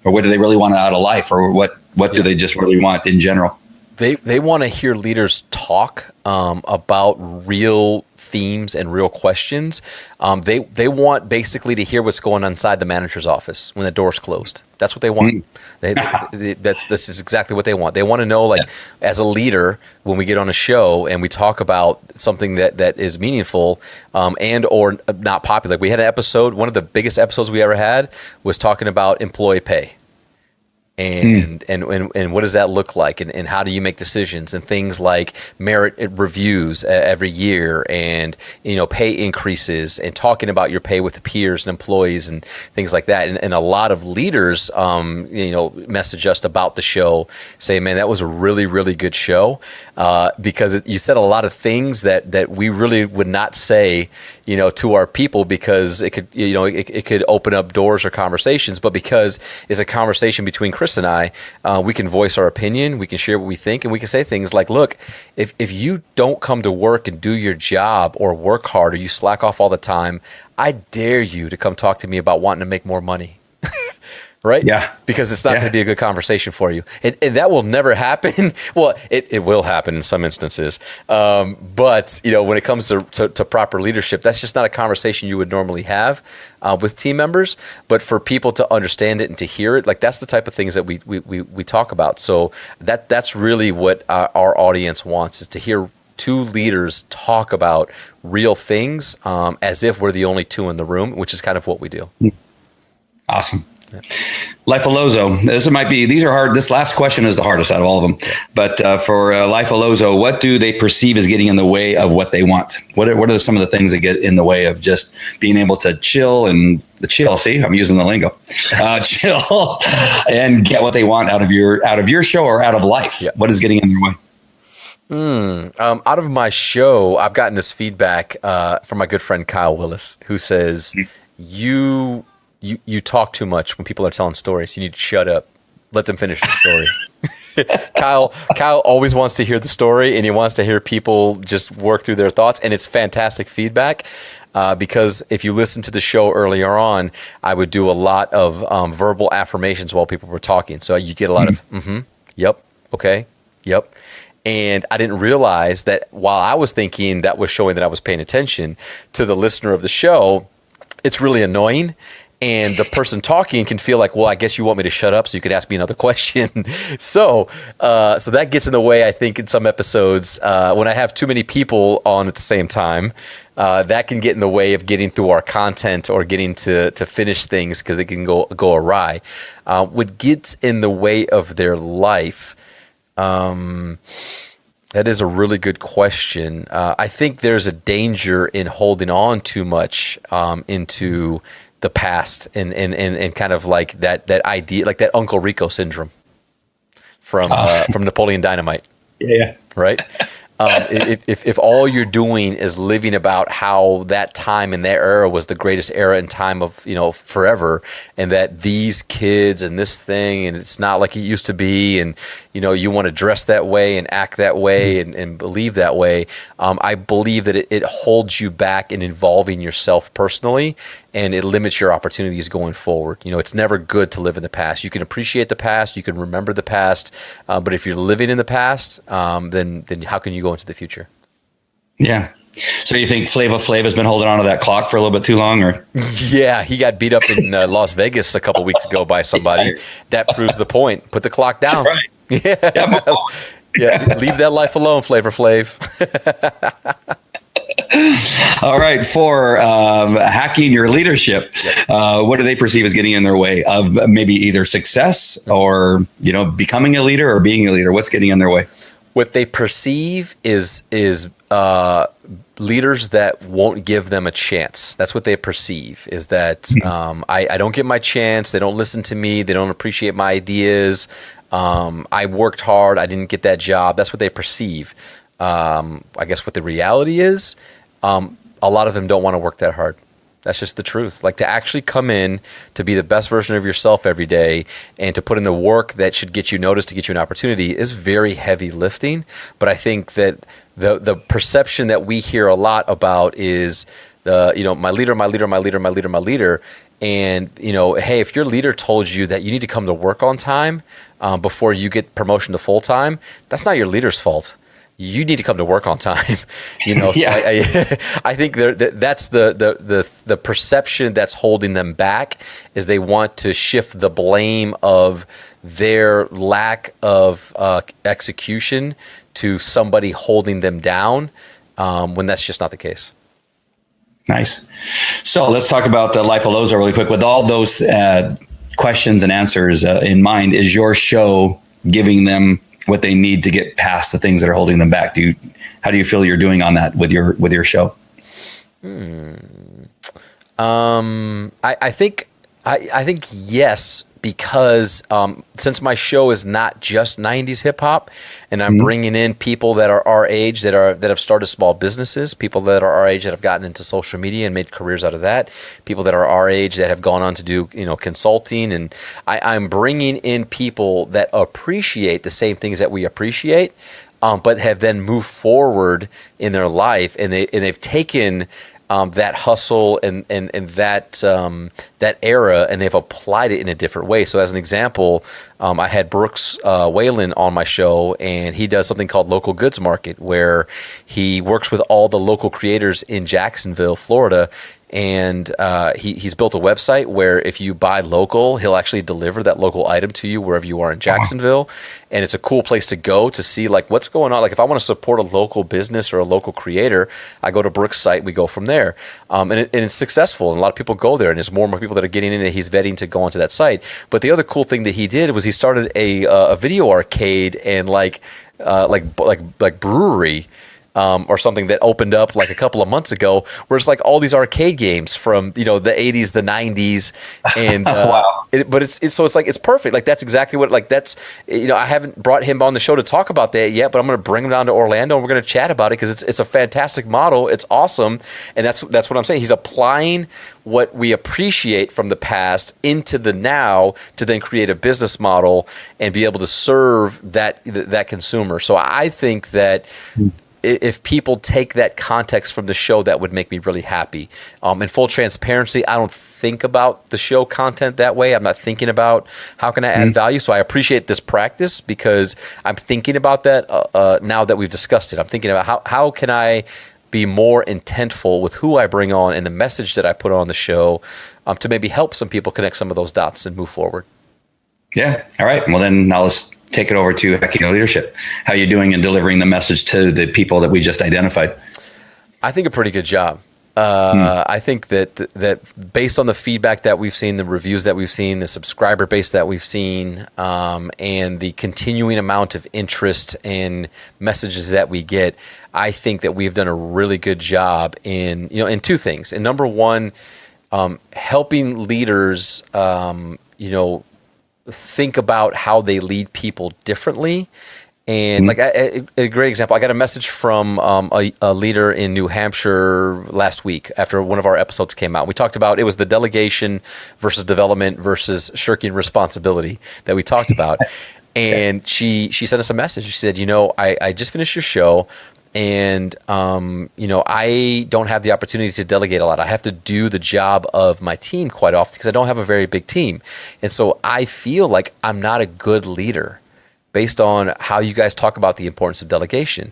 Or what do they really want out of life? Or what do they just really want in general? They want to hear leaders talk about real themes and real questions. They want basically to hear what's going on inside the manager's office when the door's closed. That's what they want. This is exactly what they want. They want to know, as a leader, when we get on a show and we talk about something that is meaningful and or not popular. We had an episode, one of the biggest episodes we ever had was talking about employee pay. and what does that look like, and how do you make decisions, and things like merit reviews every year, and pay increases, and talking about your pay with the peers and employees and things like that. And a lot of leaders message us about the show, say, man, that was a really, really good show, because you said a lot of things that we really would not say to our people, because it could it could open up doors or conversations, but because it's a conversation between Chris and I, we can voice our opinion, we can share what we think, and we can say things like, look, if you don't come to work and do your job or work hard, or you slack off all the time, I dare you to come talk to me about wanting to make more money. Right? Yeah. Because it's not going to be a good conversation for you. And that will never happen. Well, it will happen in some instances. But, when it comes to proper leadership, that's just not a conversation you would normally have with team members. But for people to understand it and to hear it, like, that's the type of things that we talk about. So that's really what our audience wants, is to hear two leaders talk about real things, as if we're the only two in the room, which is kind of what we do. Awesome. Life of Lozo. These are hard. This last question is the hardest out of all of them. But for Life of Lozo, what do they perceive as getting in the way of what they want? What are some of the things that get in the way of just being able to chill and the chill? See, I'm using the lingo. Chill and get what they want out of your show or out of life. Yeah. What is getting in their way? Out of my show, I've gotten this feedback from my good friend Kyle Willis, who says, You talk too much when people are telling stories. You need to shut up. Let them finish the story. Kyle always wants to hear the story, and he wants to hear people just work through their thoughts. And it's fantastic feedback, because if you listen to the show earlier on, I would do a lot of verbal affirmations while people were talking. So you get a lot of, yep, okay, yep. And I didn't realize that while I was thinking that was showing that I was paying attention, to the listener of the show, it's really annoying. And the person talking can feel like, well, I guess you want me to shut up so you could ask me another question. So that gets in the way, I think, in some episodes. When I have too many people on at the same time, that can get in the way of getting through our content or getting to finish things, because it can go awry. What gets in the way of their life? That is a really good question. I think there's a danger in holding on too much into the past and kind of like that idea, like that Uncle Rico syndrome from Napoleon Dynamite. Yeah. Right. If all you're doing is living about how that time in that era was the greatest era in time of forever, and that these kids and this thing, and it's not like it used to be, and you want to dress that way and act that way and believe that way, I believe that it holds you back in involving yourself personally, and it limits your opportunities going forward. It's never good to live in the past. You can appreciate the past, you can remember the past, but if you're living in the past, then how can you go into the future? Yeah. So you think Flava Flav has been holding on to that clock for a little bit too long, or? Yeah, he got beat up in Las Vegas a couple weeks ago by somebody. That proves the point. Put the clock down. Right. Yeah. Leave that life alone, Flavor Flav. All right. For hacking your leadership, what do they perceive as getting in their way of maybe either success or becoming a leader or being a leader? What's getting in their way? What they perceive is leaders that won't give them a chance. That's what they perceive, is that I don't get my chance. They don't listen to me. They don't appreciate my ideas. I worked hard. I didn't get that job. That's what they perceive. I guess what the reality is, a lot of them don't want to work that hard. That's just the truth. Like, to actually come in to be the best version of yourself every day and to put in the work that should get you noticed, to get you an opportunity, is very heavy lifting. But I think that the perception that we hear a lot about is my leader. And, hey, if your leader told you that you need to come to work on time before you get promotion to full time, that's not your leader's fault. You need to come to work on time, So I think that's the perception that's holding them back, is they want to shift the blame of their lack of execution to somebody holding them down, when that's just not the case. Nice. So let's talk about the Life of Lozo really quick. With all those questions and answers in mind, is your show giving them what they need to get past the things that are holding them back? How do you feel you're doing on that with your show? I think yes, because since my show is not just 90s hip hop, and I'm bringing in people that are our age that have started small businesses, people that are our age that have gotten into social media and made careers out of that, people that are our age that have gone on to do consulting, and I'm bringing in people that appreciate the same things that we appreciate, but have then moved forward in their life, and they've taken that hustle and that era, and they've applied it in a different way. So as an example, I had Brooks Whalen on my show, and he does something called Local Goods Market, where he works with all the local creators in Jacksonville, Florida. And he's built a website where if you buy local, he'll actually deliver that local item to you wherever you are in Jacksonville. And it's a cool place to go to see like what's going on. Like if I want to support a local business or a local creator, I go to Brooks' site, we go from there. And it's successful. And a lot of people go there, and there's more and more people that are getting in it. He's vetting to go onto that site. But the other cool thing that he did was he started a video arcade and like brewery. Or something that opened up like a couple of months ago, where it's like all these arcade games from the 80s, the 90s, and wow. But it's perfect. Like that's exactly what I haven't brought him on the show to talk about that yet, but I'm going to bring him down to Orlando and we're going to chat about it because it's a fantastic model. It's awesome, and that's what I'm saying. He's applying what we appreciate from the past into the now to then create a business model and be able to serve that consumer. So I think that. If people take that context from the show, that would make me really happy. In full transparency, I don't think about the show content that way. I'm not thinking about how can I add value. So I appreciate this practice because I'm thinking about that now that we've discussed it. I'm thinking about how can I be more intentful with who I bring on and the message that I put on the show to maybe help some people connect some of those dots and move forward. Yeah. All right. Well, then now let's take it over to Hacking Your Leadership. How are you doing in delivering the message to the people that we just identified? I think a pretty good job. I think that based on the feedback that we've seen, the reviews that we've seen, the subscriber base that we've seen, and the continuing amount of interest and messages that we get, I think that we've done a really good job in two things. And number one, helping leaders, think about how they lead people differently. And like a great example, I got a message from a leader in New Hampshire last week after one of our episodes came out. We talked about, it was the delegation versus development versus shirking responsibility that we talked about. And she sent us a message. She said, I just finished your show. And, I don't have the opportunity to delegate a lot. I have to do the job of my team quite often because I don't have a very big team. And so I feel like I'm not a good leader based on how you guys talk about the importance of delegation.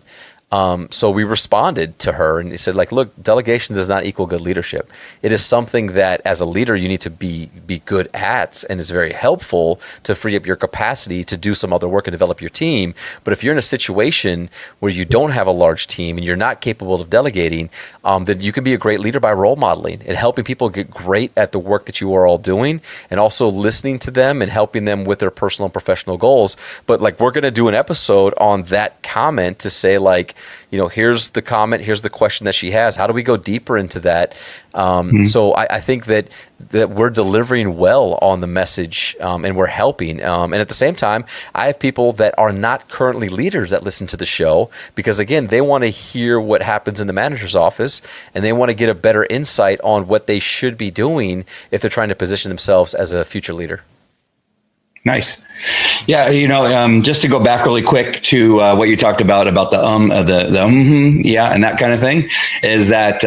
So we responded to her and he said, look, delegation does not equal good leadership. It is something that as a leader you need to be good at, and is very helpful to free up your capacity to do some other work and develop your team. But if you're in a situation where you don't have a large team and you're not capable of delegating, then you can be a great leader by role modeling and helping people get great at the work that you are all doing, and also listening to them and helping them with their personal and professional goals. But we're going to do an episode on that comment to say here's the comment, here's the question that she has. How do we go deeper into that? So I think that we're delivering well on the message, and we're helping. And at the same time, I have people that are not currently leaders that listen to the show because, again, they want to hear what happens in the manager's office, and they want to get a better insight on what they should be doing if they're trying to position themselves as a future leader. Nice. Yeah. Just to go back really quick to what you talked about the yeah, and that kind of thing, is that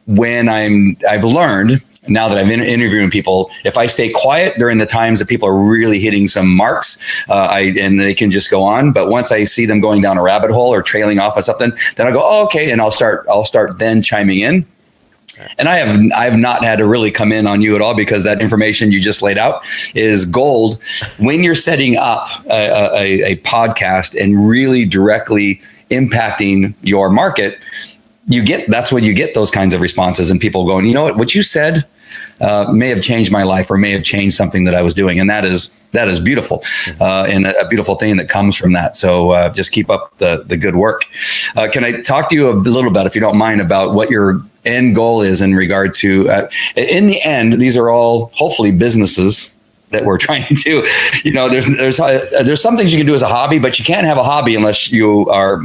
when I've learned now that I've been interviewing people, if I stay quiet during the times that people are really hitting some marks, and they can just go on. But once I see them going down a rabbit hole or trailing off of something, then I go, oh, okay. And I'll start then chiming in. And I have not had to really come in on you at all, because that information you just laid out is gold when you're setting up a podcast and really directly impacting your market. That's when you get those kinds of responses and people going, what you said may have changed my life or may have changed something that I was doing. And that is beautiful, and a beautiful thing that comes from that. So just keep up the good work. Can I talk to you a little bit, if you don't mind, about what your end goal is in regard to, in the end, these are all hopefully businesses that we're trying to, there's some things you can do as a hobby, but you can't have a hobby unless you are,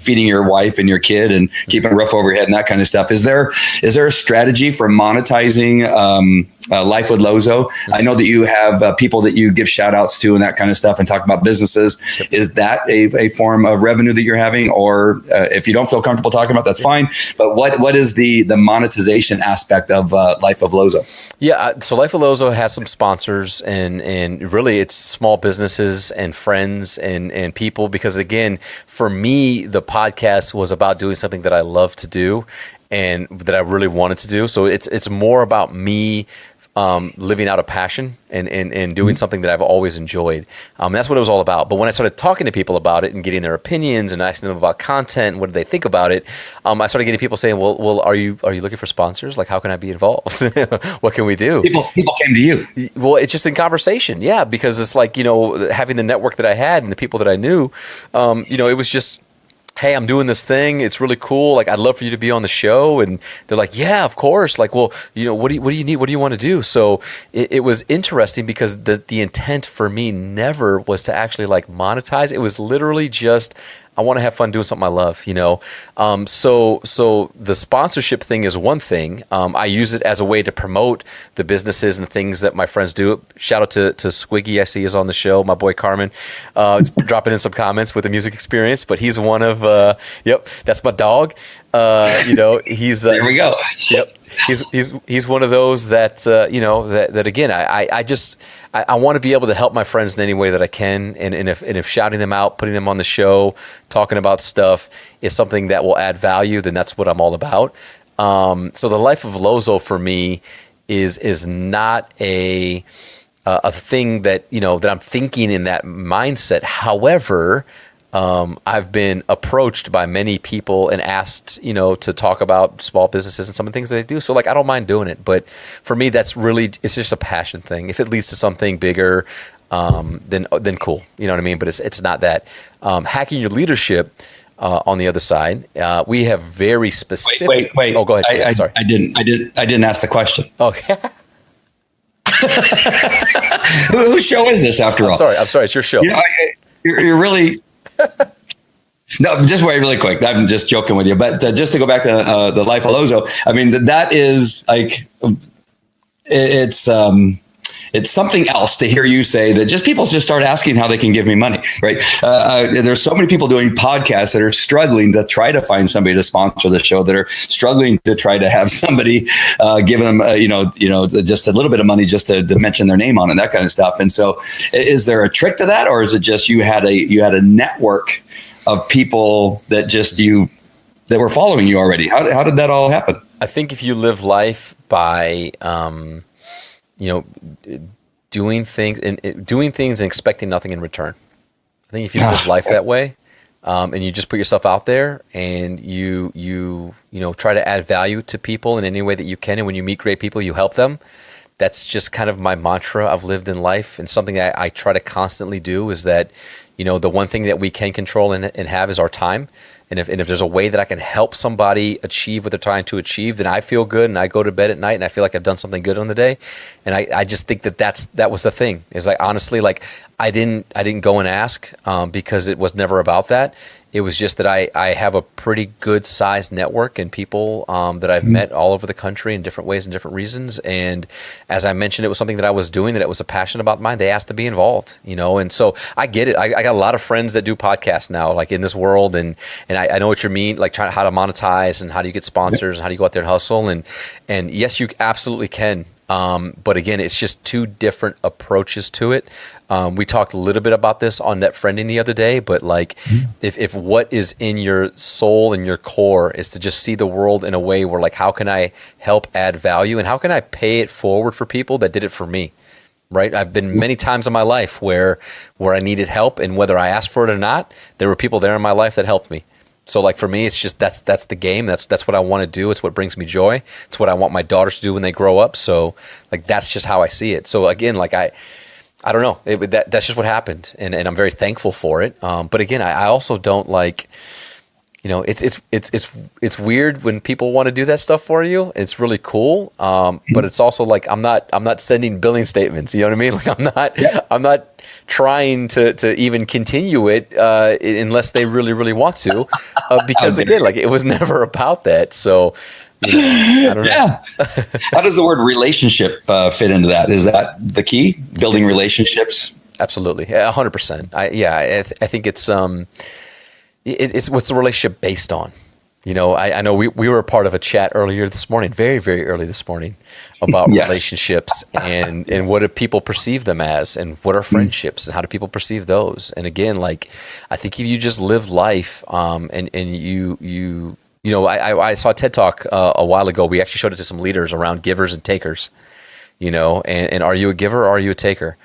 feeding your wife and your kid and keeping a roof over your head and that kind of stuff. Is there a strategy for monetizing Life with Lozo? I know that you have people that you give shout outs to and that kind of stuff and talk about businesses. Is that a form of revenue that you're having? Or if you don't feel comfortable talking about, that's fine. But what is the monetization aspect of Life of Lozo? Yeah, so Life of Lozo has some sponsors, and really it's small businesses and friends and people, because again, for me, the podcast was about doing something that I love to do and that I really wanted to do. So it's more about me living out a passion and doing something that I've always enjoyed. That's what it was all about. But when I started talking to people about it and getting their opinions and asking them about content, what did they think about it? I started getting people saying, well, are you looking for sponsors? Like, how can I be involved? What can we do? People came to you. Well, it's just in conversation. Yeah. Because it's like, having the network that I had and the people that I knew, it was just, hey, I'm doing this thing. It's really cool. Like, I'd love for you to be on the show. And they're like, yeah, of course. Like, well, what do you need? What do you want to do? So it was interesting because the intent for me never was to actually like monetize. It was literally just, I want to have fun doing something I love, So the sponsorship thing is one thing. I use it as a way to promote the businesses and things that my friends do. Shout out to Squiggy, I see is on the show. My boy Carmen, dropping in some comments with the music experience. But he's one of, that's my dog. He's there we go. Yep. He's one of those that that again I want to be able to help my friends in any way that I can, and if shouting them out, putting them on the show, talking about stuff is something that will add value, then that's what I'm all about. So the Life of Lozo for me is not a thing that that I'm thinking in that mindset. However, I've been approached by many people and asked, to talk about small businesses and some of the things that they do. So like, I don't mind doing it, but for me, it's just a passion thing. If it leads to something bigger, then cool. You know what I mean? But it's not that. Hacking your leadership, on the other side, we have very specific. Wait. Oh, go ahead. Sorry. I didn't ask the question. Okay. Whose show is this after all? I'm sorry. It's your show. You're really. No, just wait really quick. I'm just joking with you. But just to go back to the Life of Lozo, I mean, that is like, it's something else to hear you say that just people just start asking how they can give me money, right? There's so many people doing podcasts that are struggling to try to find somebody to sponsor the show, that are struggling to try to have somebody give them, just a little bit of money just to mention their name on it, that kind of stuff. And so, is there a trick to that, or is it just you had a network of people that that were following you already? How did that all happen? I think if you live life by doing things and expecting nothing in return. I think if you live life that way, and you just put yourself out there and you try to add value to people in any way that you can, and when you meet great people, you help them. That's just kind of my mantra I've lived in life, and something I try to constantly do is that, the one thing that we can control and have is our time. And if there's a way that I can help somebody achieve what they're trying to achieve, then I feel good and I go to bed at night and I feel like I've done something good on the day. And I just think that was the thing. Is like, honestly, like I didn't go and ask because it was never about that. It was just that I have a pretty good sized network and people that I've met all over the country in different ways and different reasons. And as I mentioned, it was something that I was doing, that it was a passion about mine. They asked to be involved, and so I get it. I got a lot of friends that do podcasts now, like in this world, and I know what you mean, like how to monetize and how do you get sponsors and how do you go out there and hustle. And yes, you absolutely can. But again, it's just two different approaches to it. We talked a little bit about this on Net Friending the other day, but like if what is in your soul and your core is to just see the world in a way where like, how can I help add value and how can I pay it forward for people that did it for me? Right. I've been many times in my life where I needed help, and whether I asked for it or not, there were people there in my life that helped me. So like for me, it's just that's the game. That's what I want to do. It's what brings me joy. It's what I want my daughters to do when they grow up. So like that's just how I see it. So again, like I don't know. That's just what happened, and I'm very thankful for it. But again, I also don't like, you know, it's weird when people want to do that stuff for you. It's really cool. But it's also like I'm not sending billing statements. You know what I mean? Like I'm not trying to even continue it unless they really want to, because again, like it was never about that. So, you know, I don't know. Yeah. How does the word relationship fit into that? Is that the key? Building relationships? Absolutely, 100%. I think it's what's the relationship based on? You know, I know we were a part of a chat earlier this morning, very, very early this morning, about Yes. relationships and what do people perceive them as, and what are friendships and how do people perceive those? And again, like I think if you just live life, and you know, I saw a TED Talk a while ago. We actually showed it to some leaders around givers and takers, you know, and are you a giver or are you a taker?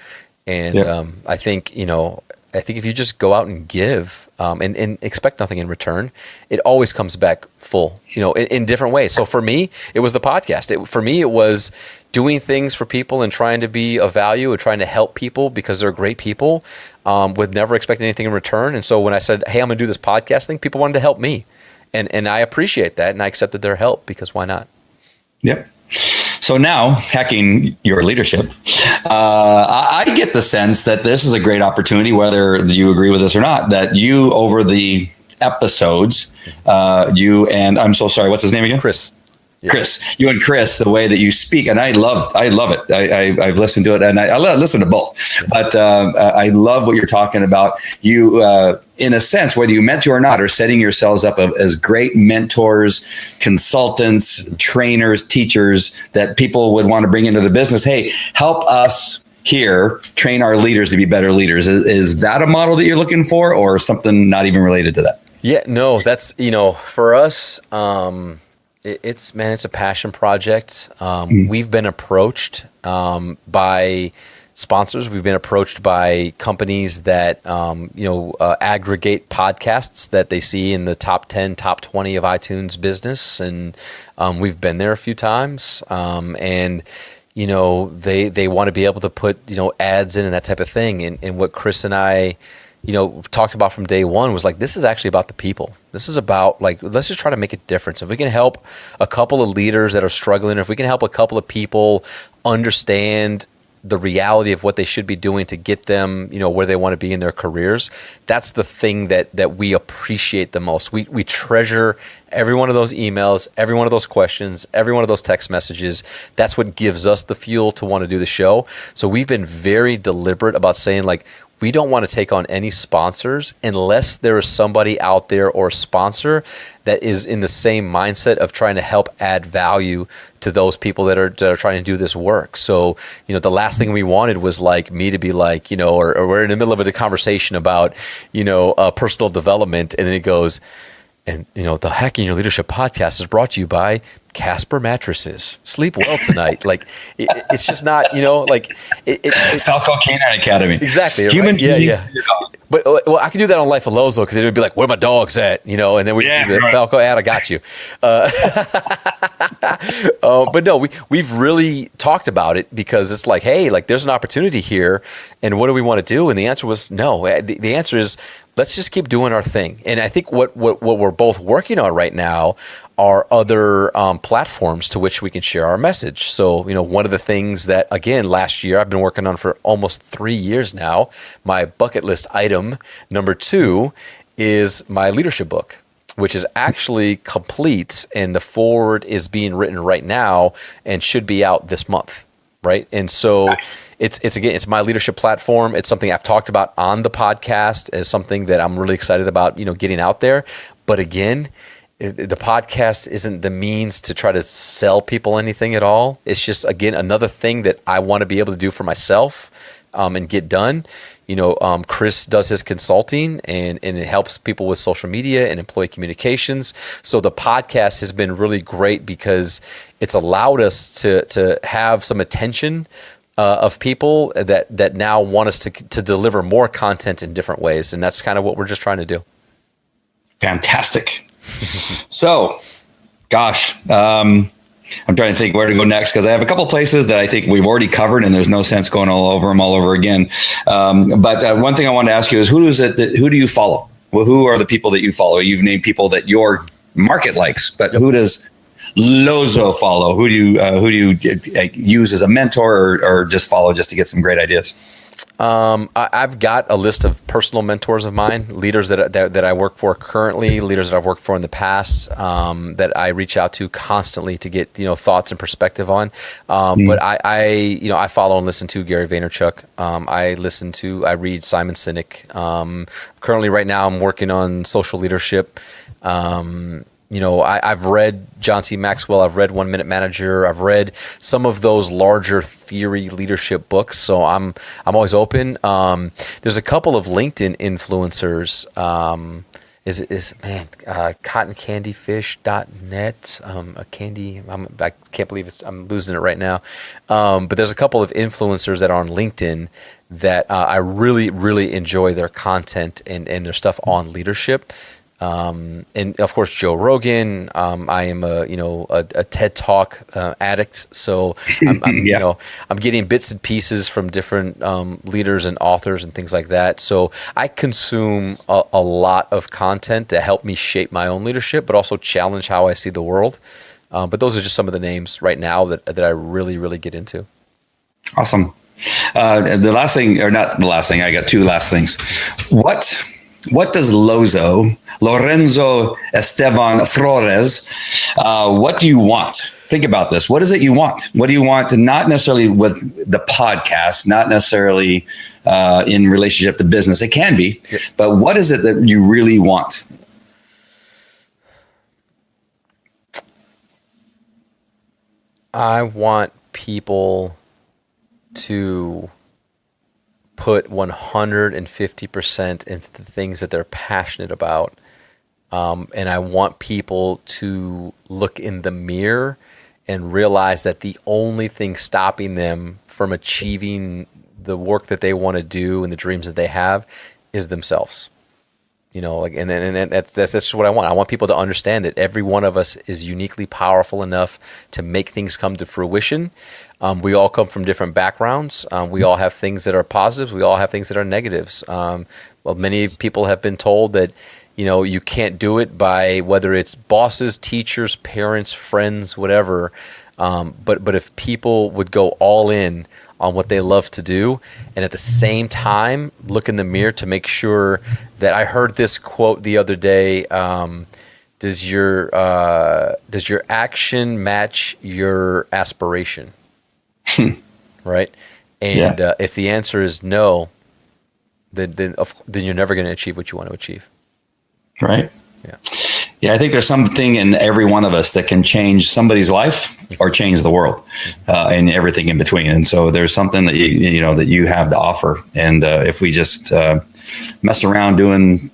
And I think, you know, if you just go out and give and expect nothing in return, it always comes back full, you know, in different ways. So for me, it was the podcast. For me, it was doing things for people and trying to be of value and trying to help people because they're great people, with never expecting anything in return. And so when I said, hey, I'm going to do this podcast thing, people wanted to help me. And I appreciate that, and I accepted their help because why not? Yep. So now, hacking your leadership, I get the sense that this is a great opportunity, whether you agree with this or not, that you, over the episodes, you and I'm so sorry, what's his name again? Chris. Yeah. Chris, you and Chris, the way that you speak, and I love it. I've listened to it, and I listen to both. But I love what you're talking about. You, in a sense, whether you meant to or not, are setting yourselves up as great mentors, consultants, trainers, teachers that people would want to bring into the business. Hey, help us here train our leaders to be better leaders. Is that a model that you're looking for, or something not even related to that? Yeah, no, that's, you know, for us. It's a passion project. We've been approached by sponsors. We've been approached by companies that aggregate podcasts that they see in the top 10, top 20 of iTunes business, and we've been there a few times. And you know, they want to be able to put, you know, ads in and that type of thing. And what Chris and I, you know, talked about from day one was like, this is actually about the people. This is about like, let's just try to make a difference. If we can help a couple of leaders that are struggling, or if we can help a couple of people understand the reality of what they should be doing to get them, you know, where they want to be in their careers, that's the thing that we appreciate the most. We treasure every one of those emails, every one of those questions, every one of those text messages. That's what gives us the fuel to want to do the show. So we've been very deliberate about saying, like, we don't want to take on any sponsors unless there is somebody out there or a sponsor that is in the same mindset of trying to help add value to those people that are trying to do this work. So, you know, the last thing we wanted was like me to be like, you know, or we're in the middle of a conversation about, you know, personal development, and then it goes, and, you know, the Hacking Your Leadership podcast is brought to you by Casper Mattresses. Sleep well tonight. Like, it's just not, you know, like it's Falco-Jimenez Academy. Exactly. Human. Right? Yeah. But well, I could do that on Life of Lozo, because it would be like, where my dog's at, you know, and then we do the Falco ad. I got you. But no, we've really talked about it, because it's like, hey, like there's an opportunity here, and what do we want to do? And the answer was no. The answer is, let's just keep doing our thing. And I think what we're both working on right now are other platforms to which we can share our message. So, you know, one of the things that, again, last year I've been working on for almost 3 years now, my bucket list item number 2 is my leadership book, which is actually complete, and the foreword is being written right now and should be out this month. Right. And so nice. It's my leadership platform. It's something I've talked about on the podcast as something that I'm really excited about, you know, getting out there. But again, the podcast isn't the means to try to sell people anything at all. It's just, again, another thing that I want to be able to do for myself and get done. You know, Chris does his consulting, and it helps people with social media and employee communications. So the podcast has been really great, because it's allowed us to have some attention of people that now want us to deliver more content in different ways. And that's kind of what we're just trying to do. Fantastic. So, gosh, I'm trying to think where to go next because I have a couple places that I think we've already covered, and there's no sense going all over again. But one thing I want to ask you is, who do you follow? Well, who are the people that you follow? You've named people that your market likes, but who does Lozo follow? Who do you use as a mentor or just follow just to get some great ideas? I've got a list of personal mentors of mine, leaders that I work for currently, leaders that I've worked for in the past, that I reach out to constantly to get, thoughts and perspective on. But I follow and listen to Gary Vaynerchuk. I read Simon Sinek. Currently right now I'm working on social leadership. I've read John C. Maxwell. I've read 1 Minute Manager. I've read some of those larger theory leadership books. So I'm always open. There's a couple of LinkedIn influencers. cottoncandyfish.net. I can't believe I'm losing it right now. But there's a couple of influencers that are on LinkedIn that I really, really enjoy their content and their stuff on leadership. And of course, Joe Rogan. I am a TED Talk addict, so I'm getting bits and pieces from different leaders and authors and things like that. So I consume a lot of content to help me shape my own leadership, but also challenge how I see the world. But those are just some of the names right now that I really, really get into. Awesome. The last thing, or not the last thing, I got two last things. What does Lorenzo Esteban Flores, what do you want? Think about this. What is it you want? What do you want? Not necessarily with the podcast, not necessarily in relationship to business. It can be, but what is it that you really want? I want people to put 150% into the things that they're passionate about. And I want people to look in the mirror and realize that the only thing stopping them from achieving the work that they want to do and the dreams that they have is themselves. And that's just what I want. I want people to understand that every one of us is uniquely powerful enough to make things come to fruition. We all come from different backgrounds. We all have things that are positives. We all have things that are negatives. Many people have been told that, you can't do it by whether it's bosses, teachers, parents, friends, whatever. But if people would go all in on what they love to do, and at the same time look in the mirror to make sure that I heard this quote the other day. Does your action match your aspiration? Right? And if the answer is no, then you're never going to achieve what you want to achieve. Right. Yeah. Yeah, I think there's something in every one of us that can change somebody's life or change the world, and everything in between. And so there's something that that you have to offer. And if we just mess around doing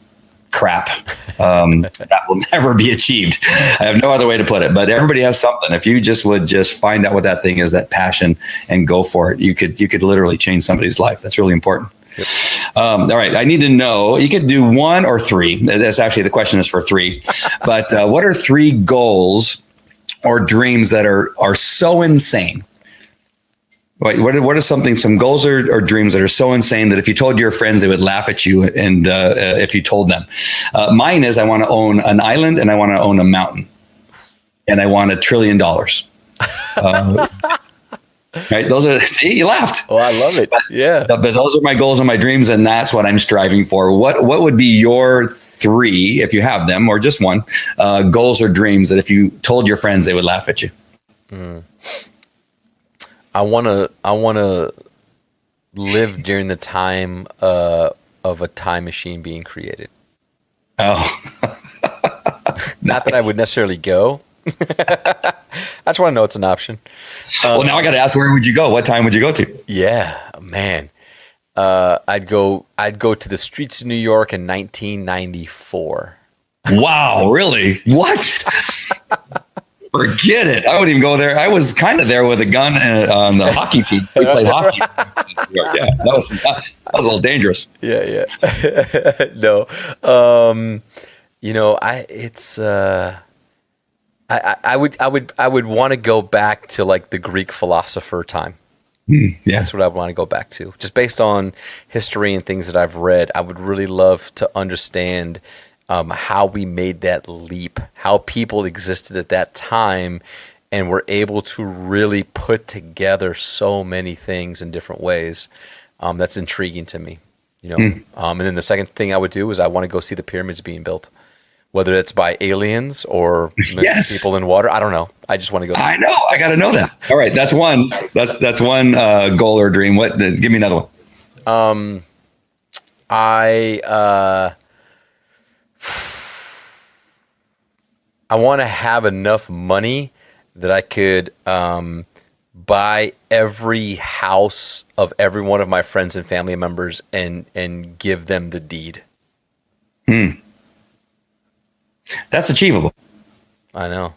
crap, that will never be achieved. I have no other way to put it. But everybody has something. If you would find out what that thing is, that passion, and go for it, you could literally change somebody's life. That's really important. Yep. All right. I need to know, you could do 1 or 3. That's actually, the question is for 3. But what are 3 goals or dreams that are so insane? What are some goals or dreams that are so insane that if you told your friends, they would laugh at you, and if you told them? Mine is, I want to own an island, and I want to own a mountain, and I want $1 trillion. Right? Those are, see, you laughed. Oh, I love it. But those are my goals and my dreams, and that's what I'm striving for. What would be your 3, if you have them, or just 1, goals or dreams that if you told your friends, they would laugh at you? I want to live during the time of a time machine being created. Oh, Not that I would necessarily go. I just want to know it's an option. Well, now I got to ask, where would you go? What time would you go to? Yeah, man. I'd go to the streets of New York in 1994. Wow, really? What? Forget it. I wouldn't even go there. I was kind of there with a gun on the hockey team. We played hockey. Yeah, that was a little dangerous. Yeah. No. I would want to go back to like the Greek philosopher time. Yeah. That's what I want to go back to. Just based on history and things that I've read, I would really love to understand how we made that leap, how people existed at that time and were able to really put together so many things in different ways. That's intriguing to me, and then the second thing I would do is I want to go see the pyramids being built, whether it's by aliens or people in water. I don't know. I just want to go. I know. I got to know that. All right, that's one. That's one goal or dream. What? Give me another one. I want to have enough money that I could buy every house of every one of my friends and family members and give them the deed. That's achievable. I know.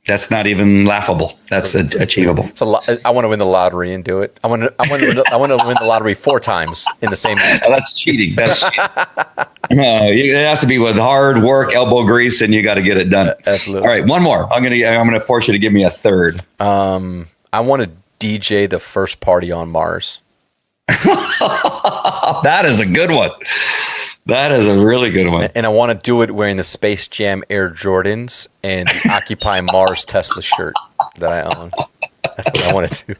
That's not even laughable. That's achievable. It's a lot. I want to win the lottery and do it. I want to win the lottery 4 times in the same week. Oh, that's cheating. That's cheating. It has to be with hard work, elbow grease, and you got to get it done. Absolutely. All right, one more. I'm gonna force you to give me a third. I want to DJ the first party on Mars. That is a good one. That is a really good one. And I want to do it wearing the Space Jam Air Jordans and the Occupy Mars Tesla shirt that I own. That's what I want to do.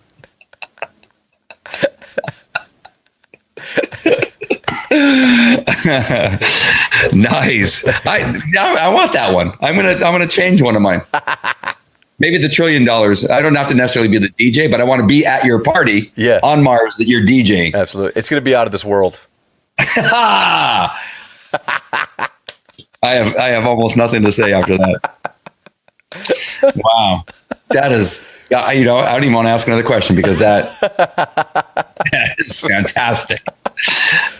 Nice. I want that one. I'm gonna change one of mine. Maybe the $1 trillion. I don't have to necessarily be the DJ, but I want to be at your party on Mars that you're DJing. Absolutely. It's going to be out of this world. I have almost nothing to say after that. Wow. That is, I don't even want to ask another question because that is fantastic.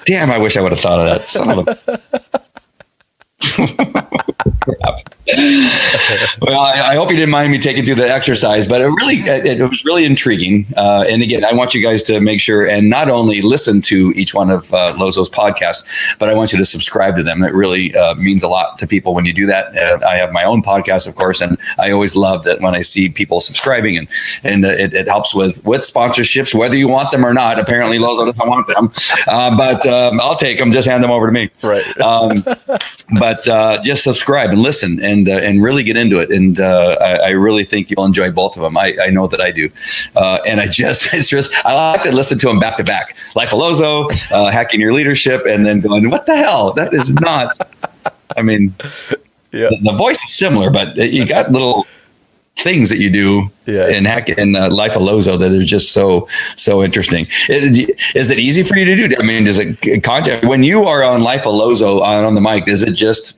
Damn, I wish I would have thought of that. Son of a... Well, I hope you didn't mind me taking through the exercise, but it was really intriguing. And again, I want you guys to make sure and not only listen to each one of Lozo's podcasts, but I want you to subscribe to them. That really means a lot to people when you do that. I have my own podcast, of course, and I always love that when I see people subscribing, and it helps with sponsorships, whether you want them or not. Apparently, Lozo doesn't want them, but I'll take them. Just hand them over to me. Right. But just subscribe and listen and really get into it. And I really think you'll enjoy both of them. I know that I do. And I like to listen to them back to back. Life of Lozo, Hacking Your Leadership, and then going, what the hell? That is not, I mean, the voice is similar, but you got little things that you do in Life of Lozo that is just so interesting. Is it easy for you to do? I mean, does it contact when you are on Life of Lozo on the mic? Is it just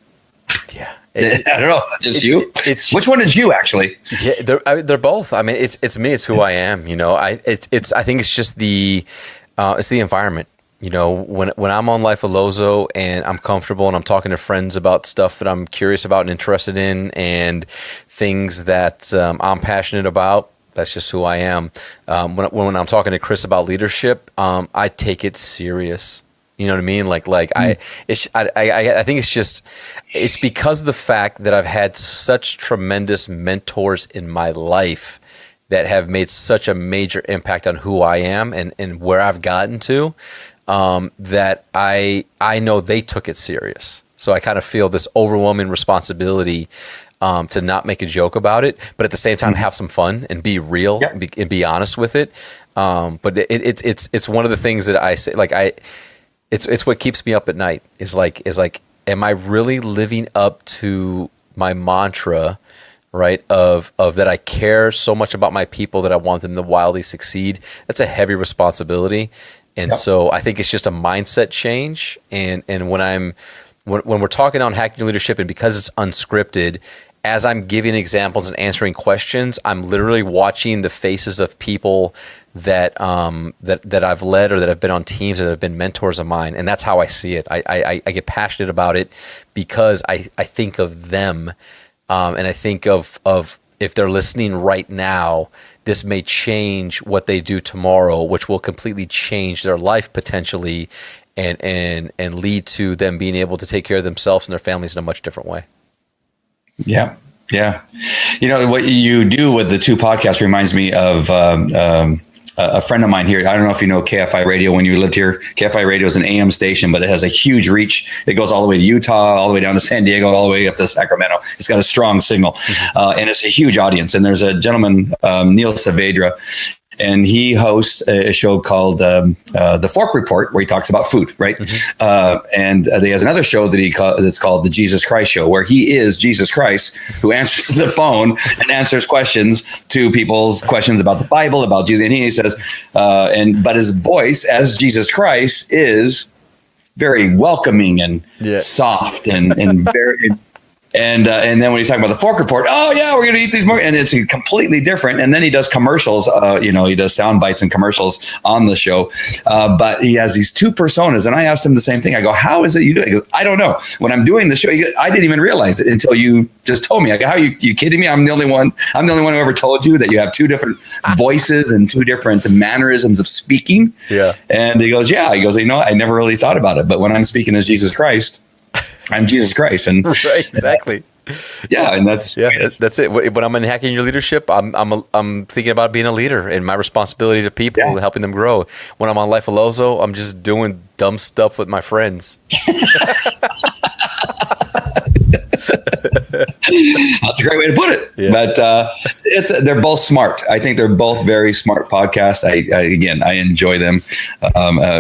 I don't know, just you? Which one is you actually? Yeah, they're both. I mean, it's me. It's who I am. I think it's just it's the environment. When I'm on Life of Lozo and I'm comfortable and I'm talking to friends about stuff that I'm curious about and interested in and things that I'm passionate about, that's just who I am. When I'm talking to Chris about leadership, I take it serious. You know what I mean? I think it's because of the fact that I've had such tremendous mentors in my life that have made such a major impact on who I am and where I've gotten to. That I know they took it serious. So I kind of feel this overwhelming responsibility to not make a joke about it, but at the same time have some fun and be real and be honest with it. But it's one of the things that I say, it's what keeps me up at night is like, am I really living up to my mantra, right? Of that I care so much about my people that I want them to wildly succeed. That's a heavy responsibility. And so I think it's just a mindset change. And when we're talking on Hacking Your Leadership, and because it's unscripted, as I'm giving examples and answering questions, I'm literally watching the faces of people that I've led or that have been on teams that have been mentors of mine. And that's how I see it. I get passionate about it because I think of them. And I think of if they're listening right now, this may change what they do tomorrow, which will completely change their life potentially. and lead to them being able to take care of themselves and their families in a much different way. Yeah. Yeah. You know, what you do with the two podcasts reminds me of a friend of mine here. I don't know if you know KFI Radio when you lived here. KFI Radio is an AM station, but it has a huge reach. It goes all the way to Utah, all the way down to San Diego, all the way up to Sacramento. It's got a strong signal, and it's a huge audience. And there's a gentleman, Neil Saavedra, and he hosts a show called The Fork Report, where he talks about food, right? And he has another show that's called The Jesus Christ Show, where he is Jesus Christ, who answers the phone and answers questions to people's questions about the Bible, about Jesus. And he says, but his voice as Jesus Christ is very welcoming and soft and very. And then when he's talking about the Fork Report, oh yeah, we're going to eat these more, and it's completely different. And then he does commercials, he does sound bites and commercials on the show. But he has these two personas, and I asked him the same thing. I go, how is it you do it? He goes, I don't know. When I'm doing the show, I didn't even realize it until you just told me. I go, how are you kidding me? I'm the only one who ever told you that you have two different voices and two different mannerisms of speaking. Yeah. And he goes, yeah. He goes, I never really thought about it, but when I'm speaking as Jesus Christ, I'm Jesus Christ, and right, exactly. Yeah, and that's it. When I'm in Hacking Your Leadership, I'm thinking about being a leader and my responsibility to people, helping them grow. When I'm on Life of Lozo, I'm just doing dumb stuff with my friends. That's a great way to put it. Yeah. But they're both smart. I think they're both very smart podcasts. I enjoy them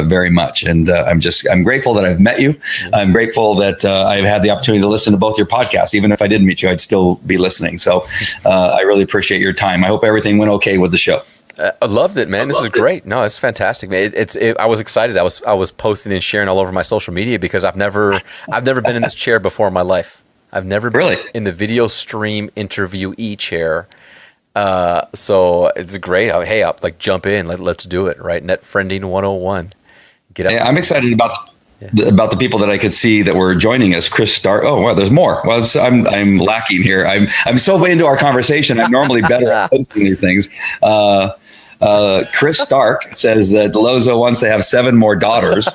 very much, and I'm grateful that I've met you. I'm grateful that I've had the opportunity to listen to both your podcasts. Even if I didn't meet you, I'd still be listening. So I really appreciate your time. I hope everything went okay with the show. I loved it, man. This is great. No, it's fantastic, man. I was excited. I was posting and sharing all over my social media because I've never been in this chair before in my life. I've never been in the video stream interviewee chair. So it's great. Hey, I'll jump in. Let's do it. Right. Net friending 101. Get out. Yeah, I'm excited about the people that I could see that were joining us. Chris Stark. Oh, wow, there's more. Well, I'm lacking here. I'm so into our conversation. I'm normally better at posting these things. Chris Stark says that Lozo wants to have 7 more daughters.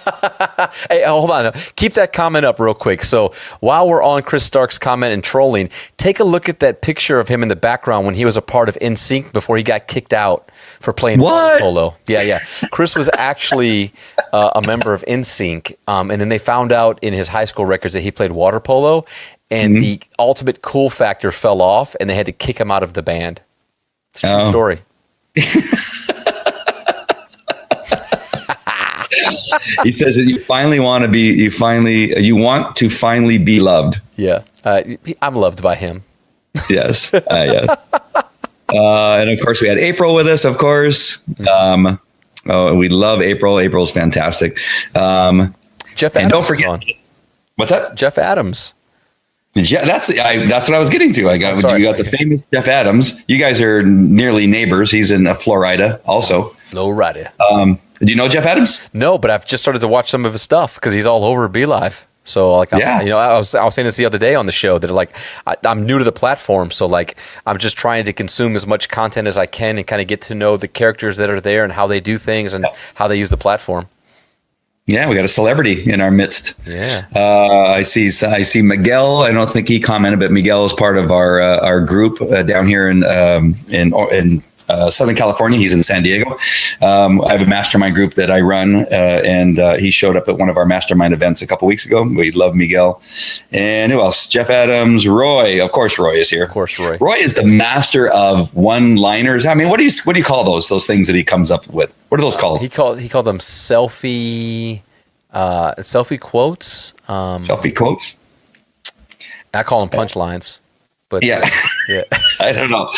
Hey, hold on. Keep that comment up real quick. So while we're on Chris Stark's comment and trolling, take a look at that picture of him in the background when he was a part of NSYNC before he got kicked out for playing water polo. Yeah. Chris was actually a member of NSYNC, and then they found out in his high school records that he played water polo, and the ultimate cool factor fell off, and they had to kick him out of the band. It's a true story. He says that you want to finally be loved. Yeah. I'm loved by him. Yes. And of course we had April with us, of course. We love April. April's fantastic. Jeff Adams. Don't forget. What's that? Jeff Adams. Yeah, that's what I was getting to. You got the famous Jeff Adams. You guys are nearly neighbors. He's in Florida also. Florida. Do you know Jeff Adams? No, but I've just started to watch some of his stuff because he's all over BeLive. So I was saying this the other day on the show that I'm new to the platform, so I'm just trying to consume as much content as I can and kind of get to know the characters that are there and how they do things and how they use the platform. Yeah, we got a celebrity in our midst. Yeah, I see Miguel. I don't think he commented, but Miguel is part of our group down here in Southern California. He's in San Diego. I have a mastermind group that I run, and he showed up at one of our mastermind events a couple weeks ago. We love Miguel. And who else? Jeff Adams, Roy. Of course, Roy is here. Of course, Roy. Roy is the master of one-liners. I mean, what do you call those things that he comes up with? What are those called? He called them selfie quotes. Selfie quotes. I call them punchlines. But yeah. I don't know.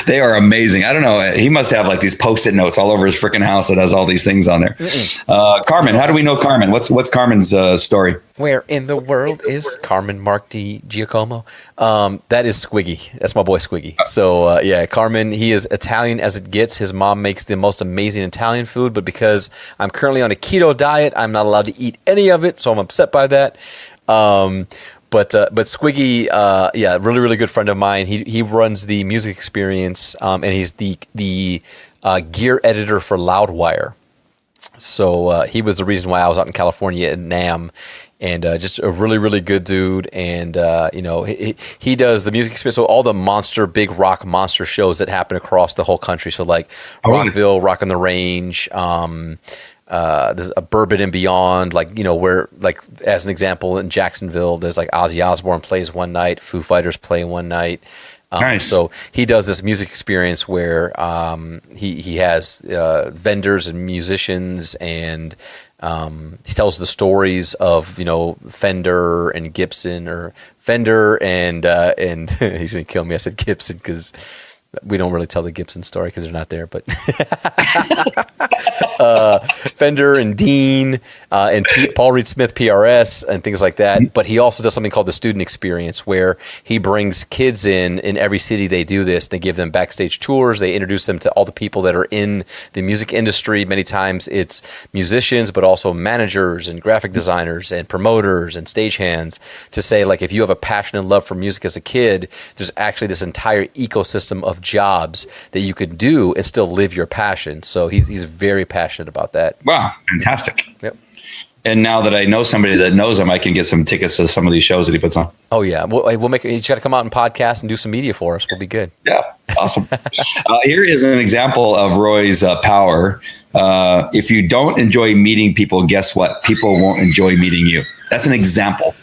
They are amazing. I don't know. He must have these Post-it notes all over his freaking house that has all these things on there. Carmen, how do we know Carmen? What's Carmen's story? Where in the world is Carmen Mark Di Giacomo? That is Squiggy. That's my boy Squiggy. So Carmen, he is Italian as it gets. His mom makes the most amazing Italian food, but because I'm currently on a keto diet, I'm not allowed to eat any of it. So I'm upset by that. But Squiggy, really, really good friend of mine. He runs the music experience, and he's the gear editor for Loudwire. So he was the reason why I was out in California at NAMM, and just a really, really good dude. And he does the music experience. So all the big rock monster shows that happen across the whole country. So like Rockville, Rock on the Range, there's a Bourbon and Beyond, where, like, as an example, in Jacksonville, there's like Ozzy Osbourne plays one night, Foo Fighters play one night. Nice. So he does this music experience where he has vendors and musicians, and he tells the stories of Fender and Gibson, or Fender and he's gonna kill me. I said Gibson because we don't really tell the Gibson story because they're not there, but Fender and Dean and Paul Reed Smith PRS and things like that. But he also does something called the student experience, where he brings kids in every city. They do this. They give them backstage tours. They introduce them to all the people that are in the music industry. Many times it's musicians, but also managers and graphic designers and promoters and stagehands, to say, like, if you have a passion and love for music as a kid, there's actually this entire ecosystem of jobs that you could do and still live your passion. So he's very passionate about that. Wow, fantastic. Yep. And now that I know somebody that knows him, I can get some tickets to some of these shows that he puts on. Oh yeah, we'll make. You got to come out and podcast and do some media for us. We'll be good. Yeah, awesome. Here is an example of Roy's power. If you don't enjoy meeting people, guess what? People won't enjoy meeting you. That's an example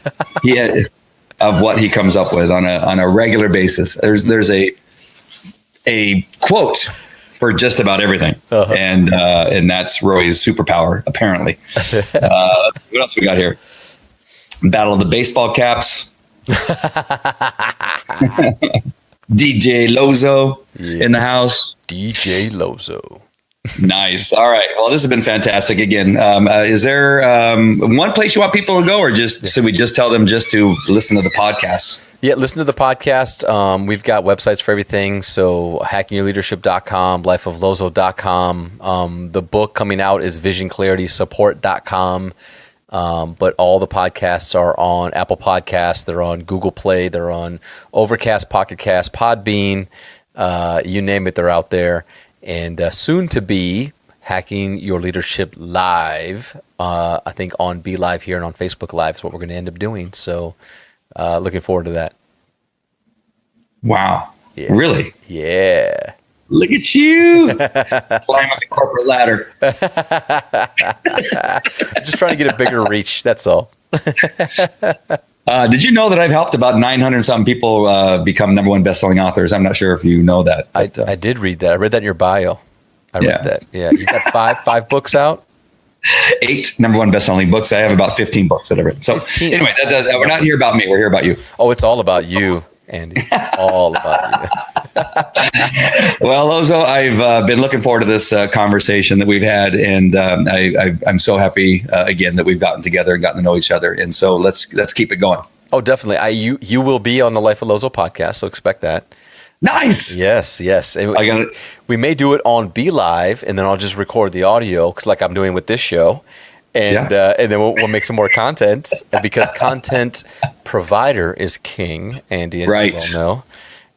of what he comes up with on a regular basis. There's a quote for just about everything, and that's Roy's superpower, apparently. What else we got here? Battle of the baseball caps. DJ Lozo in the house. DJ Lozo. Nice. All right. Well, this has been fantastic. Again, is there one place you want people to go, or should we just tell them just to listen to the podcast? Yeah, listen to the podcast. We've got websites for everything. So hackingyourleadership.com, lifeoflozo.com. The book coming out is visionclaritysupport.com. But all the podcasts are on Apple Podcasts. They're on Google Play. They're on Overcast, Pocket Cast, Podbean. You name it, they're out there. And soon to be Hacking Your Leadership Live, I think on Be Live here and on Facebook Live is what we're going to end up doing. So looking forward to that. Wow. Yeah. Really? Yeah. Look at you climb up the corporate ladder. I'm just trying to get a bigger reach. That's all. Did you know that I've helped about 900 something people become #1 best-selling authors? I'm not sure if you know that. But, I did read that. I read that in your bio. I read that. Yeah. You got five books out? 8 #1 best-selling books. I have about 15 books that I've written. So 15. Anyway, we're not here about me. We're here about you. Oh, it's all about you, Andy. All about you. Well, Lozo, I've been looking forward to this conversation that we've had, and I'm so happy again that we've gotten together and gotten to know each other. And so let's keep it going. Oh, definitely. You will be on the Life of Lozo podcast, so expect that. Nice. Yes. And we may do it on Be Live, and then I'll just record the audio, because like I'm doing with this show. And then we'll make some more content, because content provider is king, Andy, as you well know.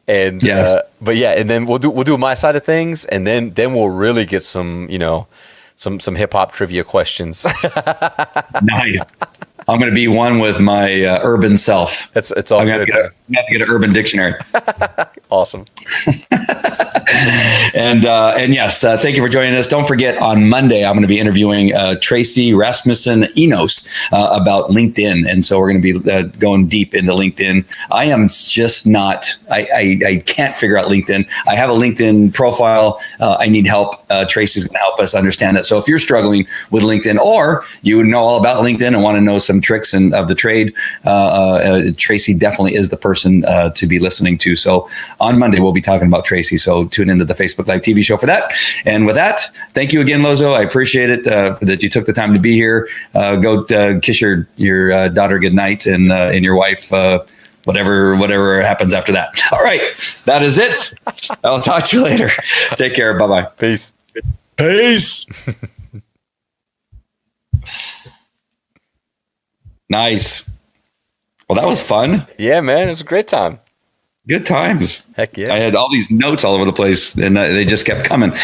And but yeah, and then we'll do my side of things, and then we'll really get some some hip hop trivia questions. Nice. I'm going to be one with my urban self. It's all I'm good. I'm going to have to get an urban dictionary. Awesome. And yes, thank you for joining us. Don't forget, on Monday, I'm going to be interviewing Tracy Rasmussen Enos about LinkedIn. And so we're going to be going deep into LinkedIn. I am just not, I can't figure out LinkedIn. I have a LinkedIn profile. I need help. Tracy's going to help us understand it. So if you're struggling with LinkedIn, or you know all about LinkedIn and want to know some tricks of the trade, Tracy definitely is the person to be listening to. So on Monday, we'll be talking about Tracy. So tune into the Facebook Live TV show for that. And with that, thank you again, Lozo. I appreciate it that you took the time to be here. Go kiss your daughter goodnight, and your wife, whatever happens after that. All right. That is it. I'll talk to you later. Take care. Bye-bye. Peace. Nice. Well, that was fun. Yeah, man. It was a great time. Good times. Heck yeah. I had all these notes all over the place, and they just kept coming.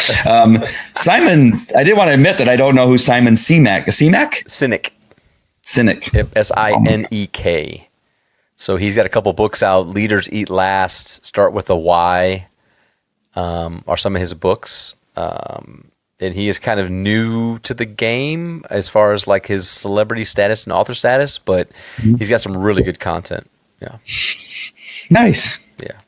Simon, I did want to admit that I don't know who Simon Sinek. Sinek. Sinek. Sinek. So he's got a couple books out. Leaders Eat Last, Start with a Why, are some of his books. And he is kind of new to the game as far as like his celebrity status and author status, but he's got some really good content. Yeah. Nice. Yeah.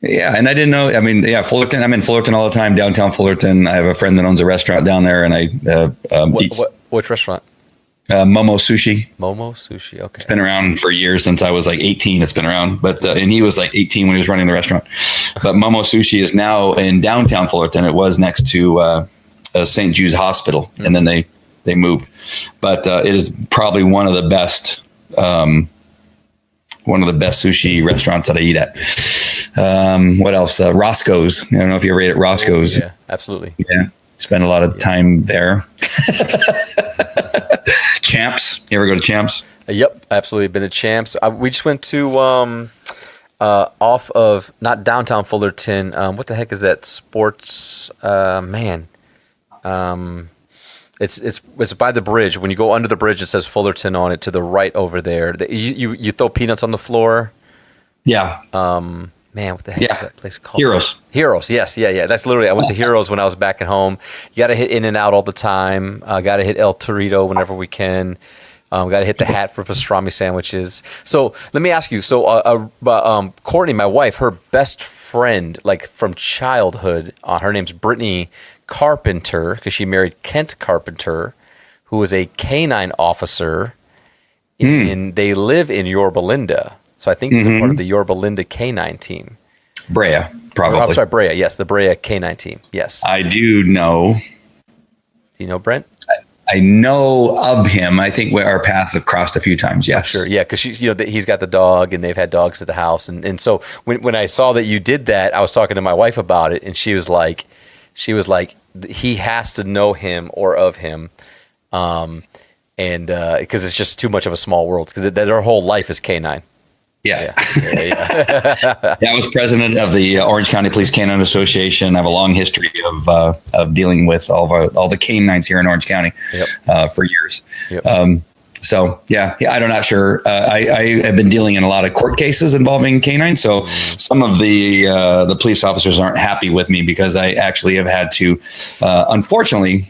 Yeah. And I didn't know, I mean, yeah, Fullerton, I'm in Fullerton all the time, downtown Fullerton. I have a friend that owns a restaurant down there, and I eat. Which restaurant? Momo Sushi. Momo Sushi. Okay. It's been around for years, since I was like 18. It's been around, but and he was like 18 when he was running the restaurant. But Momo Sushi is now in downtown Fullerton. It was next to St. Jude's Hospital, and then they moved. But it is probably one of the best sushi restaurants that I eat at. What else? Roscoe's. I don't know if you ever ate at Roscoe's. Yeah, absolutely. Yeah, spend a lot of time there. Champs. You ever go to Champs? Yep, absolutely. Been to Champs. We just went to off of not downtown Fullerton. What the heck is that? Sports man. It's by the bridge. When you go under the bridge, it says Fullerton on it to the right over there. You throw peanuts on the floor. Yeah. Man, what the heck is that place called? Heroes. Yes. Yeah. That's literally, I went to Heroes when I was back at home. You got to hit In-N-Out all the time. Got to hit El Torito whenever we can. Got to hit the Hat for pastrami sandwiches. So let me ask you. So Courtney, my wife, her best friend, like from childhood, her name's Brittany Carpenter, because she married Kent Carpenter, who was a canine officer, and they live in Yorba Linda. So I think he's a part of the Yorba Linda canine team. Brea, probably. I'm sorry, Brea. Yes, the Brea canine team. Yes. I do know. Do you know Brent? I know of him. I think our paths have crossed a few times. Yes. Sure. Yeah, because he's got the dog, and they've had dogs at the house, and so when I saw that you did that, I was talking to my wife about it, and she was like, he has to know him or of him, and because it's just too much of a small world, because their whole life is canine. Yeah. I was president of the Orange County Police Canine Association. I have a long history of dealing with all the canines here in Orange County for years. Yep. So I'm not sure. I have been dealing in a lot of court cases involving canines. So some of the police officers aren't happy with me, because I actually have had to, unfortunately,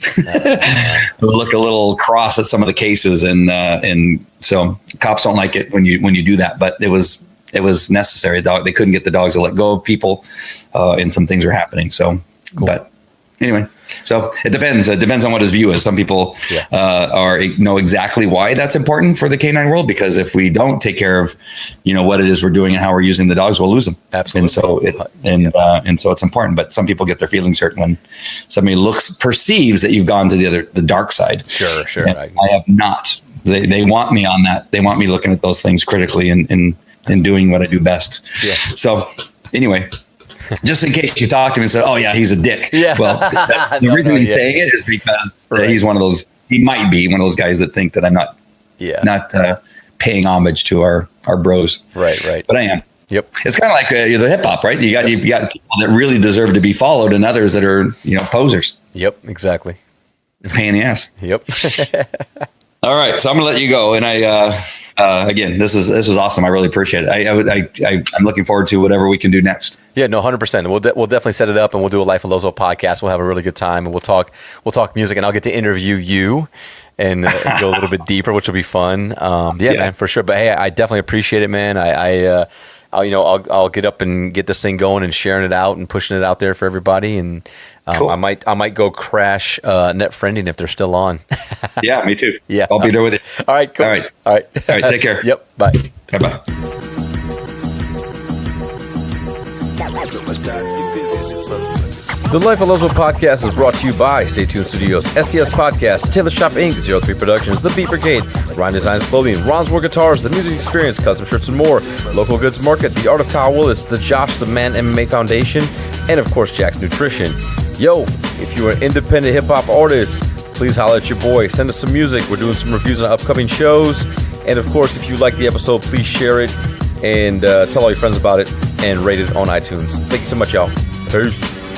look a little cross at some of the cases, and so cops don't like it when you do that. But it was necessary. They couldn't get the dogs to let go of people, and some things were happening. So, cool. But anyway. So it depends. It depends on what his view is. Some people know exactly why that's important for the canine world, because if we don't take care of, what it is we're doing and how we're using the dogs, we'll lose them. Absolutely. And so it's important. But some people get their feelings hurt when somebody perceives that you've gone to the dark side. Sure. And I have not. They want me on that. They want me looking at those things critically and doing what I do best. Yeah. So anyway. Just in case you talk to him and say, "Oh yeah, he's a dick." Yeah. Well, the reason he's saying it is because he's one of those. He might be one of those guys that think that I'm not paying homage to our bros. Right. But I am. Yep. It's kind of like the hip hop, right? You got people that really deserve to be followed, and others that are posers. Yep. Exactly. It's a pain in the ass. Yep. All right, so I'm gonna let you go, and again, this is awesome. I really appreciate it. I'm looking forward to whatever we can do next. Yeah, no, 100%. We'll definitely set it up, and we'll do a Life of Lozo podcast. We'll have a really good time, and we'll talk music, and I'll get to interview you and go a little bit deeper, which will be fun. Yeah, man, for sure. But hey, I definitely appreciate it, man. I'll get up and get this thing going and sharing it out and pushing it out there for everybody. And cool. I might go crash Net Friending if they're still on. Yeah, me too. Yeah, I'll be there with you. All right, cool. All right. Take care. Yep. Bye. Bye. The Life of Lozo podcast is brought to you by Stay Tuned Studios, STS Podcast, Taylor Shop Inc., 03 Productions, The Beat Brigade, Ryan Designs Clothing, Ronz War Guitars, The Music Experience, Custom Shirts and more, Local Goods Market, The Art of Kyle Willis, The Josh the Man MMA Foundation, and of course Jack's Nutrition. Yo, if you're an independent hip-hop artist, please holler at your boy. Send us some music. We're doing some reviews on upcoming shows. And of course, if you like the episode, please share it and tell all your friends about it. and rate it on iTunes. Thank you so much, y'all. Peace.